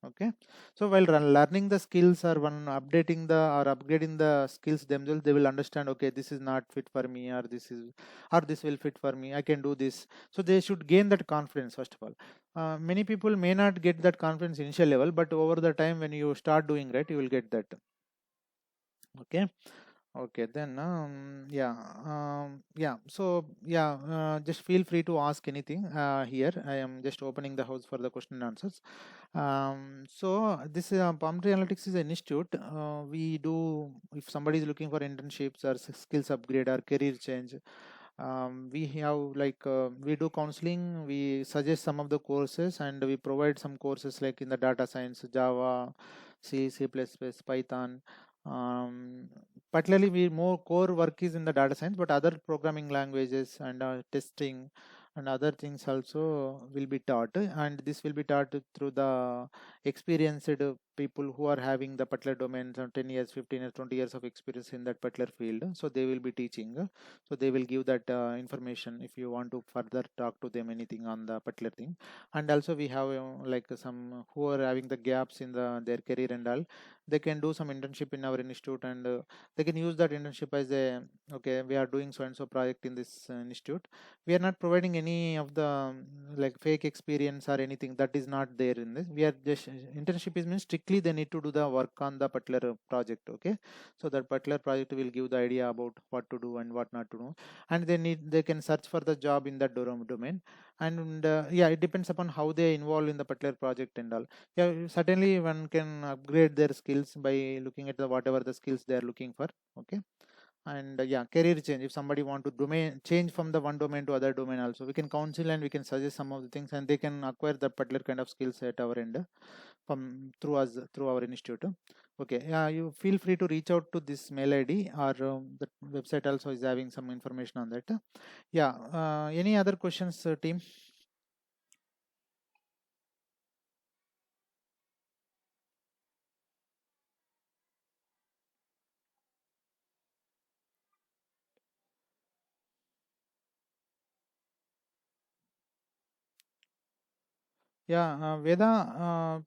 Okay. So while learning the skills, or when updating the or upgrading the skills themselves, they will understand, okay, this is not fit for me, or this is, or this will fit for me, I can do this. So they should gain that confidence first of all. Many people may not get that confidence initial level, but over the time when you start doing, right, you will get that. Okay. Okay, then yeah. So yeah, just feel free to ask anything here. I am just opening the house for the question and answers. So this Palmetry Analytics is an institute. We do, if somebody is looking for internships or skills upgrade or career change, we have like we do counseling. We suggest some of the courses, and we provide some courses like in the data science, Java, C, C++, Python. Um, Particularly, we more core work is in the data science, but other programming languages and testing and other things also will be taught, and this will be taught through the experienced people who are having the particular domain, 10 years, 15 years, 20 years of experience in that particular field. So they will be teaching, so they will give that information if you want to further talk to them anything on the particular thing. And also we have like some who are having the gaps in their career and all, they can do some internship in our institute, and they can use that internship as a, okay, we are doing so and so project in this institute. We are not providing any of the like fake experience or anything, that is not there in this. We are just, internship is means strictly they need to do the work on the particular project. Okay. So that particular project will give the idea about what to do and what not to do, and they can search for the job in that domain. And yeah, it depends upon how they involve in the particular project and all. Yeah, certainly one can upgrade their skills by looking at the whatever the skills they are looking for. Okay. And yeah, career change, if somebody want to domain change from the one domain to other domain also, we can counsel and we can suggest some of the things, and they can acquire that particular kind of skills at our end, from through us, through our institute. Okay, yeah, you feel free to reach out to this mail id, or the website also is having some information on that. Yeah, any other questions, team? Yeah, Veda,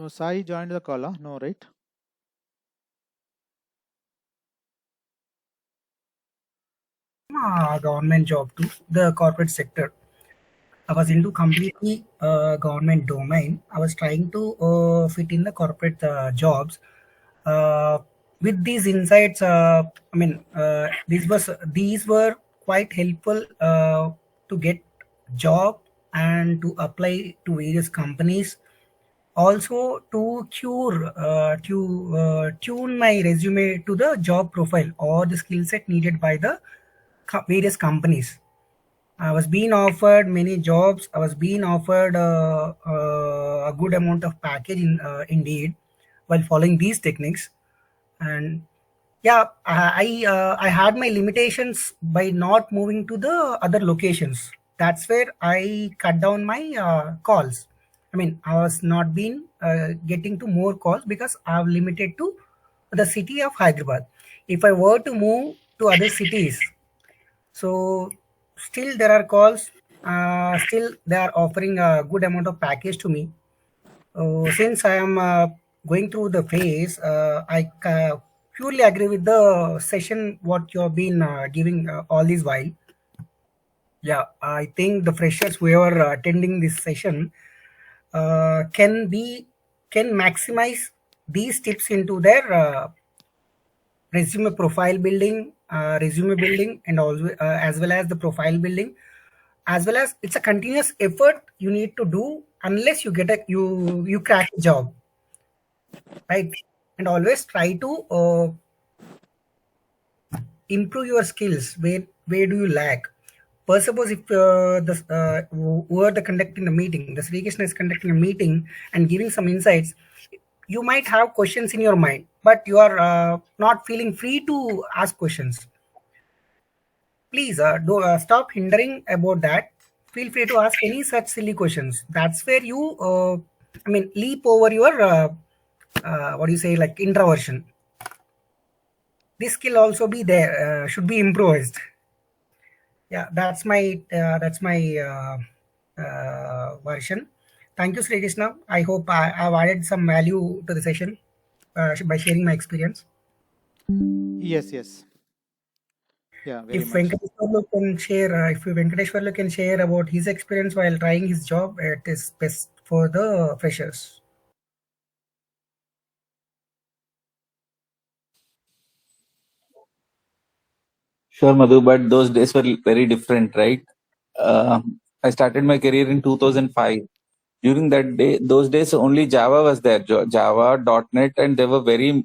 Sai joined the call, huh? No, right? Government job to the corporate sector. I was into completely government domain. I was trying to fit in the corporate jobs. Uh, with these insights, these were quite helpful to get job and to apply to various companies. Also to tune my resume to the job profile or the skill set needed by the various companies. I was being offered many jobs. I was being offered a good amount of package in Indeed while following these techniques. And yeah, I had my limitations by not moving to the other locations. That's where I cut down my calls. I mean, I was not been getting to more calls because I've limited to the city of Hyderabad. If I were to move to other cities, so still there are calls. Still they are offering a good amount of package to me. Since I am going through the phase, I purely agree with the session what you have been giving all this while. Yeah, I think the freshers who are attending this session uh, can be can maximize these tips into their resume building, and also as well as the profile building, as well as it's a continuous effort you need to do unless you get a you crack a job, right? And always try to improve your skills. Where do you lack? For suppose if who are the conducting the meeting, the Sri Krishna is conducting a meeting and giving some insights, you might have questions in your mind, but you are not feeling free to ask questions. Please do stop hindering about that. Feel free to ask any such silly questions. That's where you leap over your what do you say, like introversion. This skill also be there, should be improvised. Yeah, that's my version. Thank you, Sri Krishna. I hope I've added some value to the session by sharing my experience. Yes, yes. Yeah, very If much. Venkateshwarlu can share about his experience while trying his job, it is best for the freshers. Sure, Madhu, but those days were very different, right? I started my career in 2005. During that day, those days only Java was there, Java, .NET, and they were very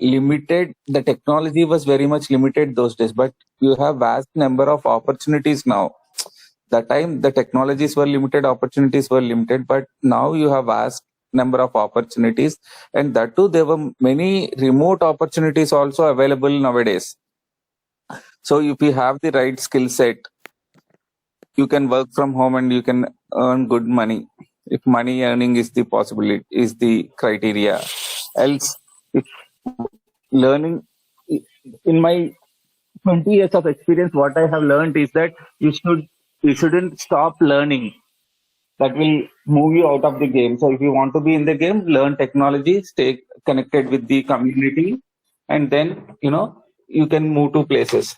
limited. The technology was very much limited those days, but you have vast number of opportunities now. That time, the technologies were limited, opportunities were limited, but now you have vast number of opportunities, and that too, there were many remote opportunities also available nowadays. So if you have the right skill set, you can work from home and you can earn good money. If money earning is the possibility, is the criteria. Else, if learning, in my 20 years of experience, what I have learned is that you shouldn't stop learning. That will move you out of the game. So if you want to be in the game, learn technology, stay connected with the community, and then you can move to places.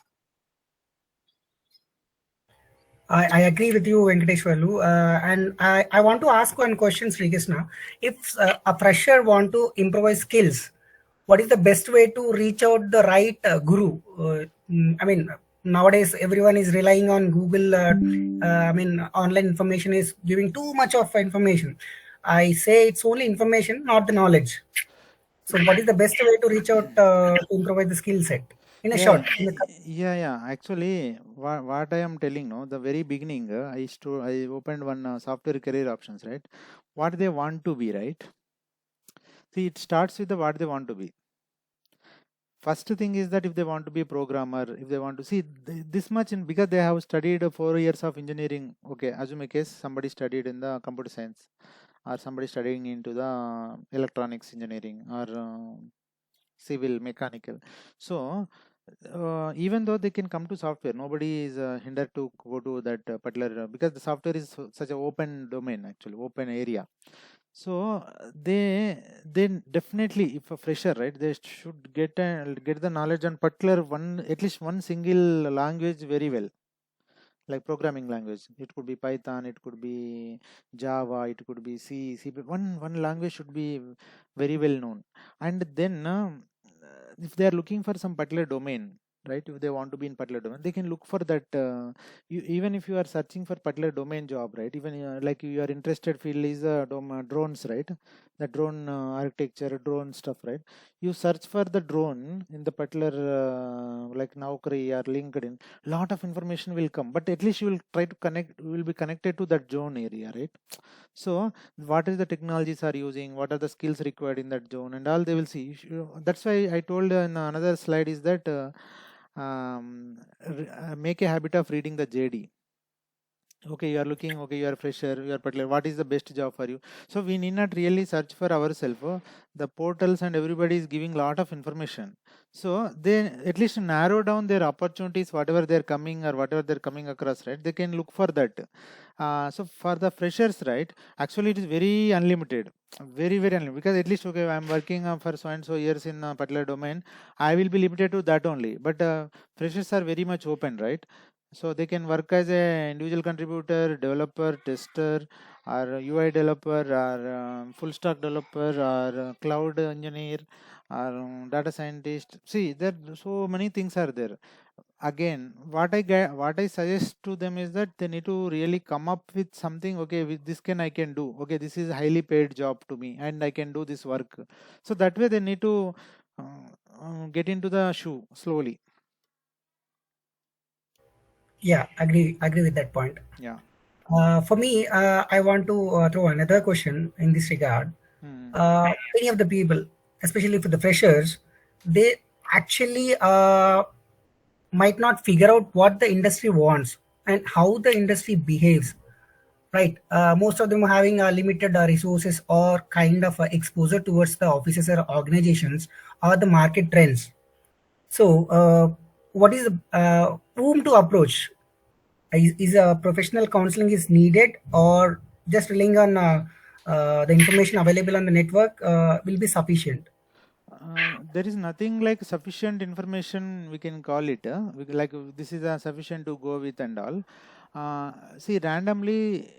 I agree with you, Venkateshwarlu. And I want to ask one question, Sri Krishna. If a fresher want to improvise skills, what is the best way to reach out the right guru? Nowadays everyone is relying on Google. Online information is giving too much of information. I say it's only information, not the knowledge. So, what is the best way to reach out to improvise the skill set? In a Yeah, short, yeah. Actually, what I am telling, no, the very beginning, I opened one software career options, right? What they want to be, right? See, it starts with the what they want to be. First thing is that if they want to be a programmer, if they want to see this much in, because they have studied 4 years of engineering. Okay, assume a case somebody studied in the computer science, or somebody studying into the electronics engineering, or civil mechanical. So even though they can come to software, nobody is hindered to go to that particular, because the software is such an open domain, actually open area. So they definitely, if a fresher, right, they should get the knowledge on particular one, at least one single language very well, like programming language. It could be Python, it could be Java, it could be C. One language should be very well known. And then if they are looking for some particular domain, right, if they want to be in particular domain, they can look for that. Even if you are searching for particular domain job, right, even like your interested field is drones, right, the drone architecture, drone stuff, right, you search for the drone in the particular like Naukri or LinkedIn, lot of information will come, but at least you will try to connect, will be connected to that zone area, right? So what is the technologies are using, what are the skills required in that zone, and all they will see. That's why I told in another slide is that make a habit of reading the JD. Okay, you are looking, okay, you are fresher, you are particular, what is the best job for you? So we need not really search for ourselves. The portals and everybody is giving lot of information, so they at least narrow down their opportunities, whatever they're coming or whatever they're coming across, right, they can look for that. So for the freshers, right, actually it is very unlimited, very unlimited, because at least, okay, I'm working for so and so years in a particular domain, I will be limited to that only. But freshers are very much open, right? So they can work as a individual contributor, developer, tester, or UI developer, or full stack developer, or cloud engineer, or data scientist. See, there so many things are there. Again, what I suggest to them is that they need to really come up with something. Okay, with this I can do. Okay, this is a highly paid job to me, and I can do this work. So that way they need to get into the shoe slowly. Yeah, agree with that point. Yeah. For me, I want to throw another question in this regard. Many of the people, especially for the freshers, they actually might not figure out what the industry wants and how the industry behaves, right? Most of them are having limited resources or kind of exposure towards the offices or organizations or the market trends. So what is whom to approach? Is a professional counseling is needed, or just relying on the information available on the network will be sufficient? There is nothing like sufficient information, we can call it. Like this is sufficient to go with and all. See, randomly,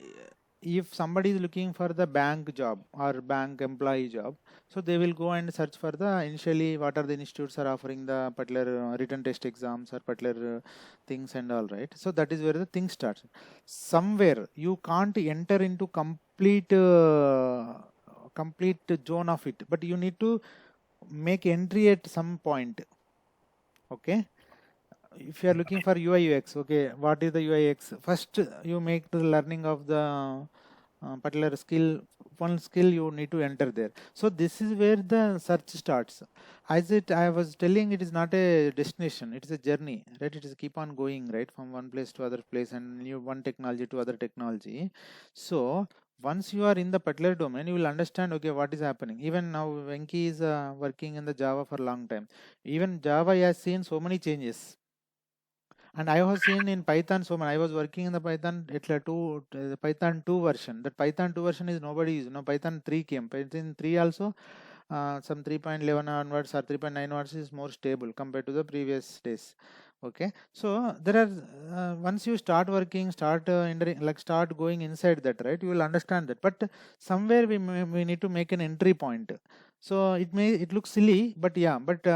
if somebody is looking for the bank job or bank employee job, so they will go and search for the initially what are the institutes are offering the particular written test exams or particular things and all, right? So that is where the thing starts. Somewhere you can't enter into complete zone of it, but you need to make entry at some point. Okay, if you are looking for UI UX, okay, what is the UI UX? First you make the learning of the particular skill, one skill you need to enter there. So this is where the search starts. As I was telling, it is not a destination, it is a journey, right? It is keep on going, right, from one place to other place and new one technology to other technology. So once you are in the particular domain, you will understand, okay, what is happening. Even now Venki is working in the Java for a long time. Even Java has seen so many changes, and I have seen in Python so many. I was working in the Python, it's a the Python 2 version. That Python 2 version is nobody is. No, Python 3 came. Python 3 also, some 3.11 onwards or 3.9 onwards is more stable compared to the previous days. Okay, so there are once you start working, start entering, like start going inside that, right, you will understand that. But somewhere we need to make an entry point. So it looks silly, but yeah, but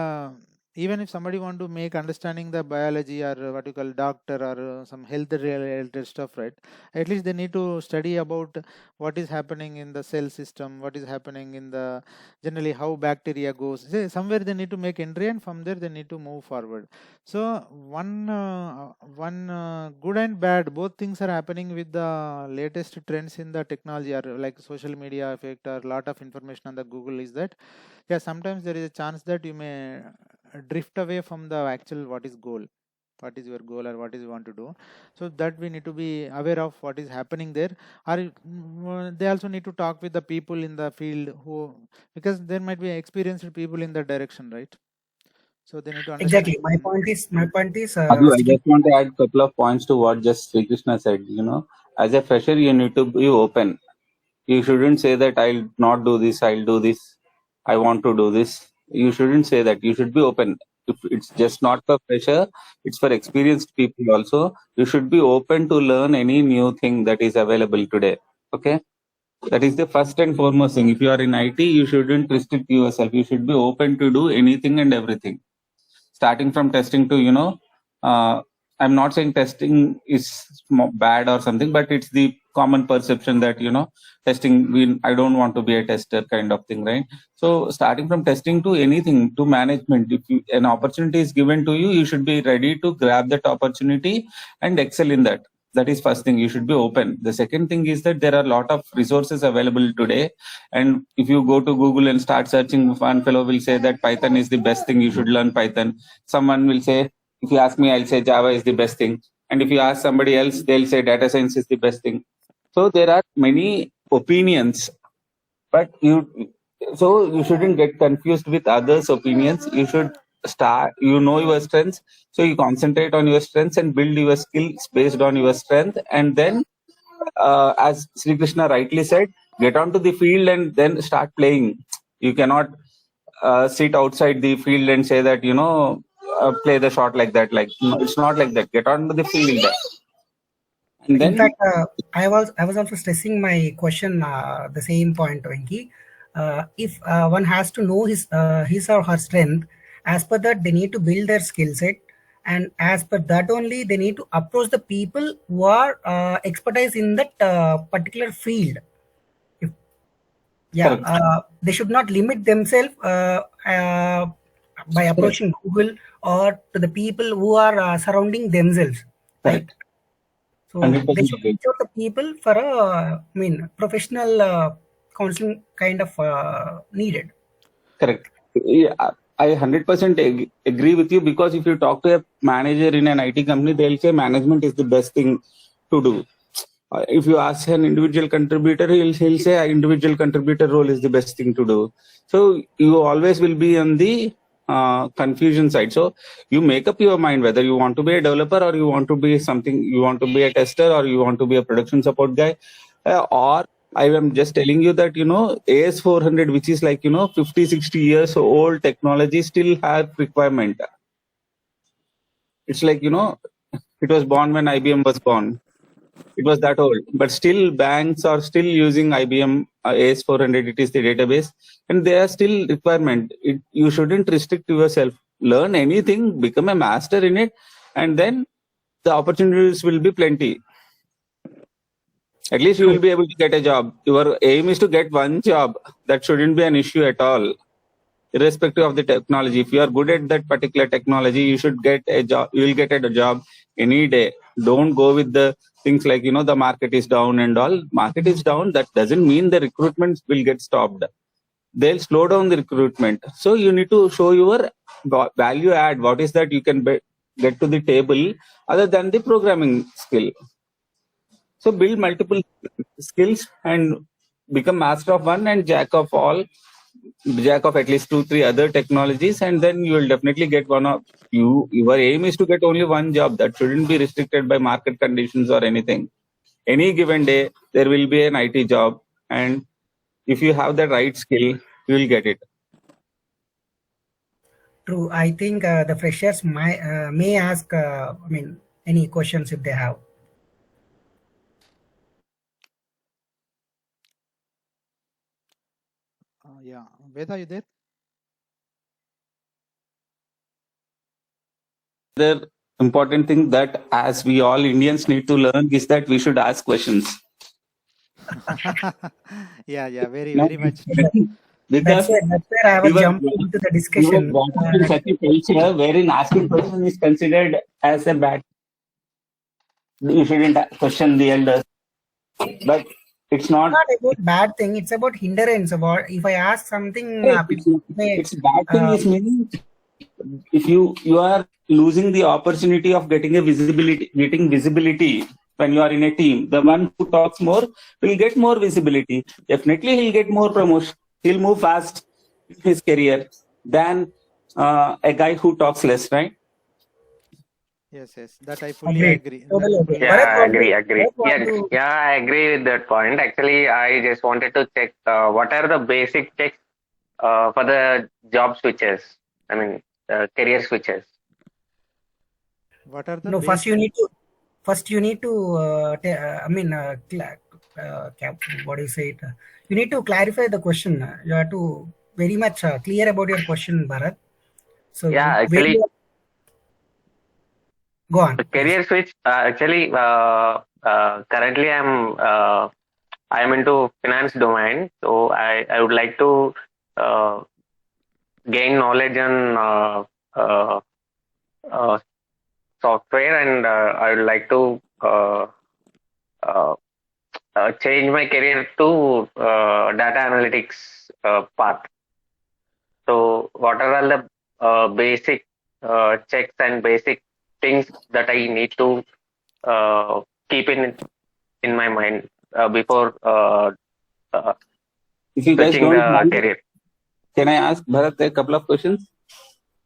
even if somebody want to make understanding the biology or what you call doctor or some health related stuff, right, at least they need to study about what is happening in the cell system, what is happening in the generally how bacteria goes. Somewhere they need to make entry, and from there they need to move forward. So one good and bad, both things are happening with the latest trends in the technology, or like social media effect or lot of information on the Google, is that yeah, sometimes there is a chance that you may drift away from the actual what is goal, what is your goal or what is you want to do. So that we need to be aware of what is happening there. Or they also need to talk with the people in the field who, because there might be experienced people in that direction, right? So they need to understand. Exactly. My point is Madhu, I sticking. just want to add a couple of points to what just Sri Krishna said. You know, as a fresher, you need to be open. You shouldn't say that I'll not do this, I'll do this, I want to do this. You shouldn't say that. You should be open. If it's just not for fresher, it's for experienced people also. You should be open to learn any new thing that is available today. Okay, that is the first and foremost thing. If you are in IT, you shouldn't restrict yourself. You should be open to do anything and everything, starting from testing to I'm not saying testing is bad or something, but it's the common perception that testing, I don't want to be a tester kind of thing, right? So starting from testing to anything, to management, if an opportunity is given to you, you should be ready to grab that opportunity and excel in that. That is first thing. You should be open. The second thing is that there are a lot of resources available today, and if you go to Google and start searching, one fellow will say that Python is the best thing, you should learn Python. Someone will say, if you ask me, I'll say Java is the best thing, and if you ask somebody else, they'll say data science is the best thing. So there are many opinions, but you shouldn't get confused with others' opinions. You should know your strengths, so you concentrate on your strengths and build your skills based on your strength. And then, as Sri Krishna rightly said, get onto the field and then start playing. You cannot sit outside the field and say that play the shot like that. Like, no, it's not like that. Get onto the field. And then, in fact, I was also stressing my question, the same point, Venki. If one has to know his or her strength, as per that they need to build their skill set, and as per that only they need to approach the people who are expertise in that particular field. They should not limit themselves by approaching Google or to the people who are surrounding themselves, right? So 100% they should reach out to people for a professional counseling kind of needed. Correct. Yeah, I 100% agree with you, because if you talk to a manager in an IT company, they'll say management is the best thing to do. If you ask an individual contributor, he'll say an individual contributor role is the best thing to do. So you always will be on the confusion side. So you make up your mind whether you want to be a developer or you want to be something, you want to be a tester or you want to be a production support guy, or I am just telling you that AS400, which is like 50-60 years old technology, still have requirement. It's like it was born when IBM was born. It was that old, but still banks are still using IBM AS400. It is the database, and they are still requirement. You shouldn't restrict yourself. Learn anything, become a master in it, and then the opportunities will be plenty. At least you will be able to get a job. Your aim is to get one job. That shouldn't be an issue at all, irrespective of the technology. If you are good at that particular technology, you should get a job. You will get a job any day. Don't go with the things like the market is down and all. Market is down, that doesn't mean the recruitment will get stopped. They'll slow down the recruitment. So you need to show your value add. What is that you can get to the table other than the programming skill? So build multiple skills and become master of one and jack of all, jack of at least 2-3 other technologies, and then you will definitely get one of you. Your aim is to get only one job. That shouldn't be restricted by market conditions or anything. Any given day, there will be an IT job, and if you have the right skill, you will get it. True. I think the freshers may ask, any questions if they have. Yeah, Ved, are you there? The important thing that as we all Indians need to learn is that we should ask questions. yeah, very much. Because that's where I was jumping into the discussion. In such a culture wherein asking questions is considered as a bad. You shouldn't question the elders, but it's not about bad thing. It's about hindrance. About if I ask something, it's bad thing is meaning if you are losing the opportunity of getting visibility when you are in a team. The one who talks more will get more visibility. Definitely, he'll get more promotion. He'll move fast in his career than a guy who talks less, right? Yes, that I fully Agreed. agree. Totally agree. Yeah, Bharat, I want agree, to, agree. Bharat want Yeah, to, yeah, I agree with that point. Actually, I just wanted to check what are the basic checks for the job switches. I mean, career switches. What are the no, first you need to, I mean, what do you say it? You need to clarify the question. You have to very much clear about your question, Bharat. So Yeah, where you actually, are, go on, the please. career switch. Currently, I'm into finance domain, so I would like to uh, gain knowledge on uh, uh, software, and I would like to uh, change my career to data analytics path. So, what are all the basic checks and basic things that I need to uh, keep in my mind before uh, If you guys switching don't the mind, career? can I ask Bharat a couple of questions?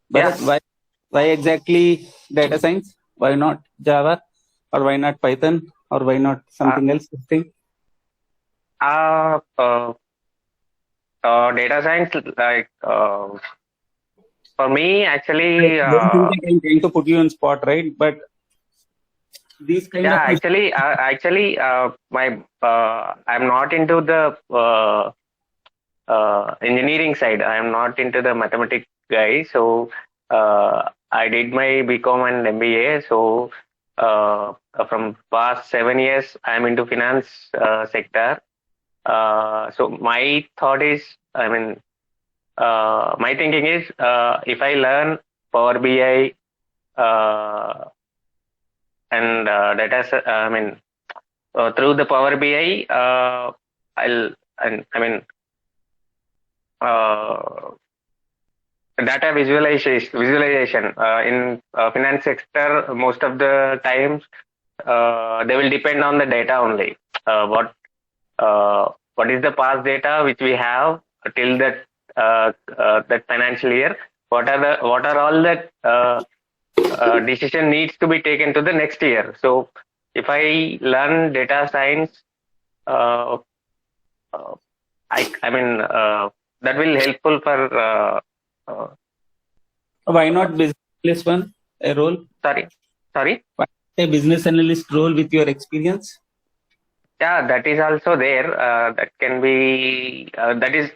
Yeah. Bharat, why exactly data science? Why not Java? Or why not Python? Or why not Uh, something else? Thing? uh, uh, Data science, like for me, I actually, don't think that I'm trying to put you on spot, right? But these kind yeah, of questions. my I'm not into the engineering side. I'm not into the mathematics guy. So I did my BCom and MBA. So from past 7 years, I'm into finance sector. So my thought is, my thinking is, if I learn Power BI and through the Power BI, I'll and I mean uh, data visualization in finance sector. Most of the times, they will depend on the data only. What is the past data which we have till that financial year? What are all the decision needs to be taken to the next year? So if I learn data science, uh, uh, that will helpful for uh, Why not business analyst one? A role? sorry. Why not a business analyst role with your experience? Yeah, that is also there. That can be another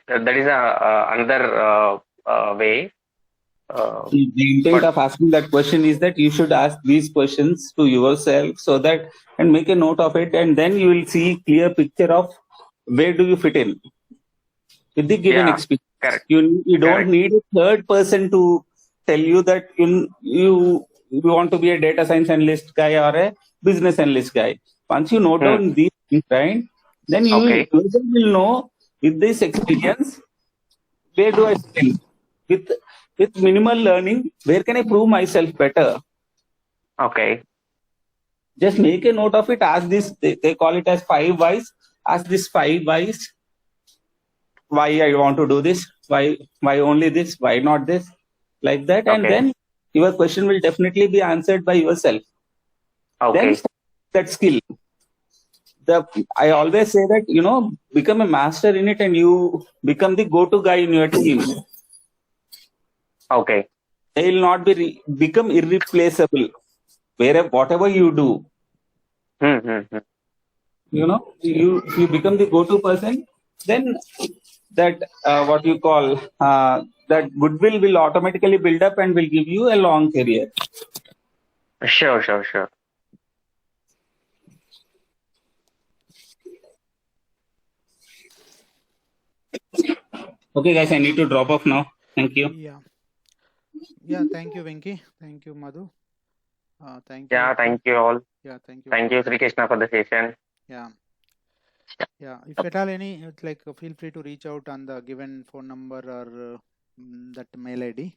way. The intent But of asking that question is that you should ask these questions to yourself so that and make a note of it, and then you will see clear picture of where do you fit in with the given yeah, experience. correct, You don't correct. need a third person to tell you that you want to be a data science analyst guy or a business analyst guy. Once you note Hmm. down these things, right, then Okay. you will know with this experience where do I stand with minimal learning, where can I prove myself better? Okay. Just make a note of it. Ask this, they call it as 5 whys. Ask this 5 whys. Why I want to do this? Why only this? Why not this? Like that, and Okay. then your question will definitely be answered by yourself. Then Okay. start that skill. I always say that become a master in it, and you become the go-to guy in your team. Okay. They will not become irreplaceable. Whatever you do, Hmm. you become the go-to person. Then that what you call that goodwill will automatically build up and will give you a long career. Sure. Okay, guys, I need to drop off now. Thank you. Yeah. Thank you, Venki. Thank you, Madhu. Thank Yeah, you. thank you all. Yeah, thank you. Thank you, Sri Krishna, for the session. Yeah. If at all any, feel free to reach out on the given phone number or that mail ID.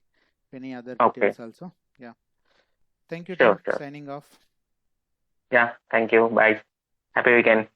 Any other details also. Yeah. Thank you, Sure. team. Signing off. Yeah, thank you. Bye. Happy weekend.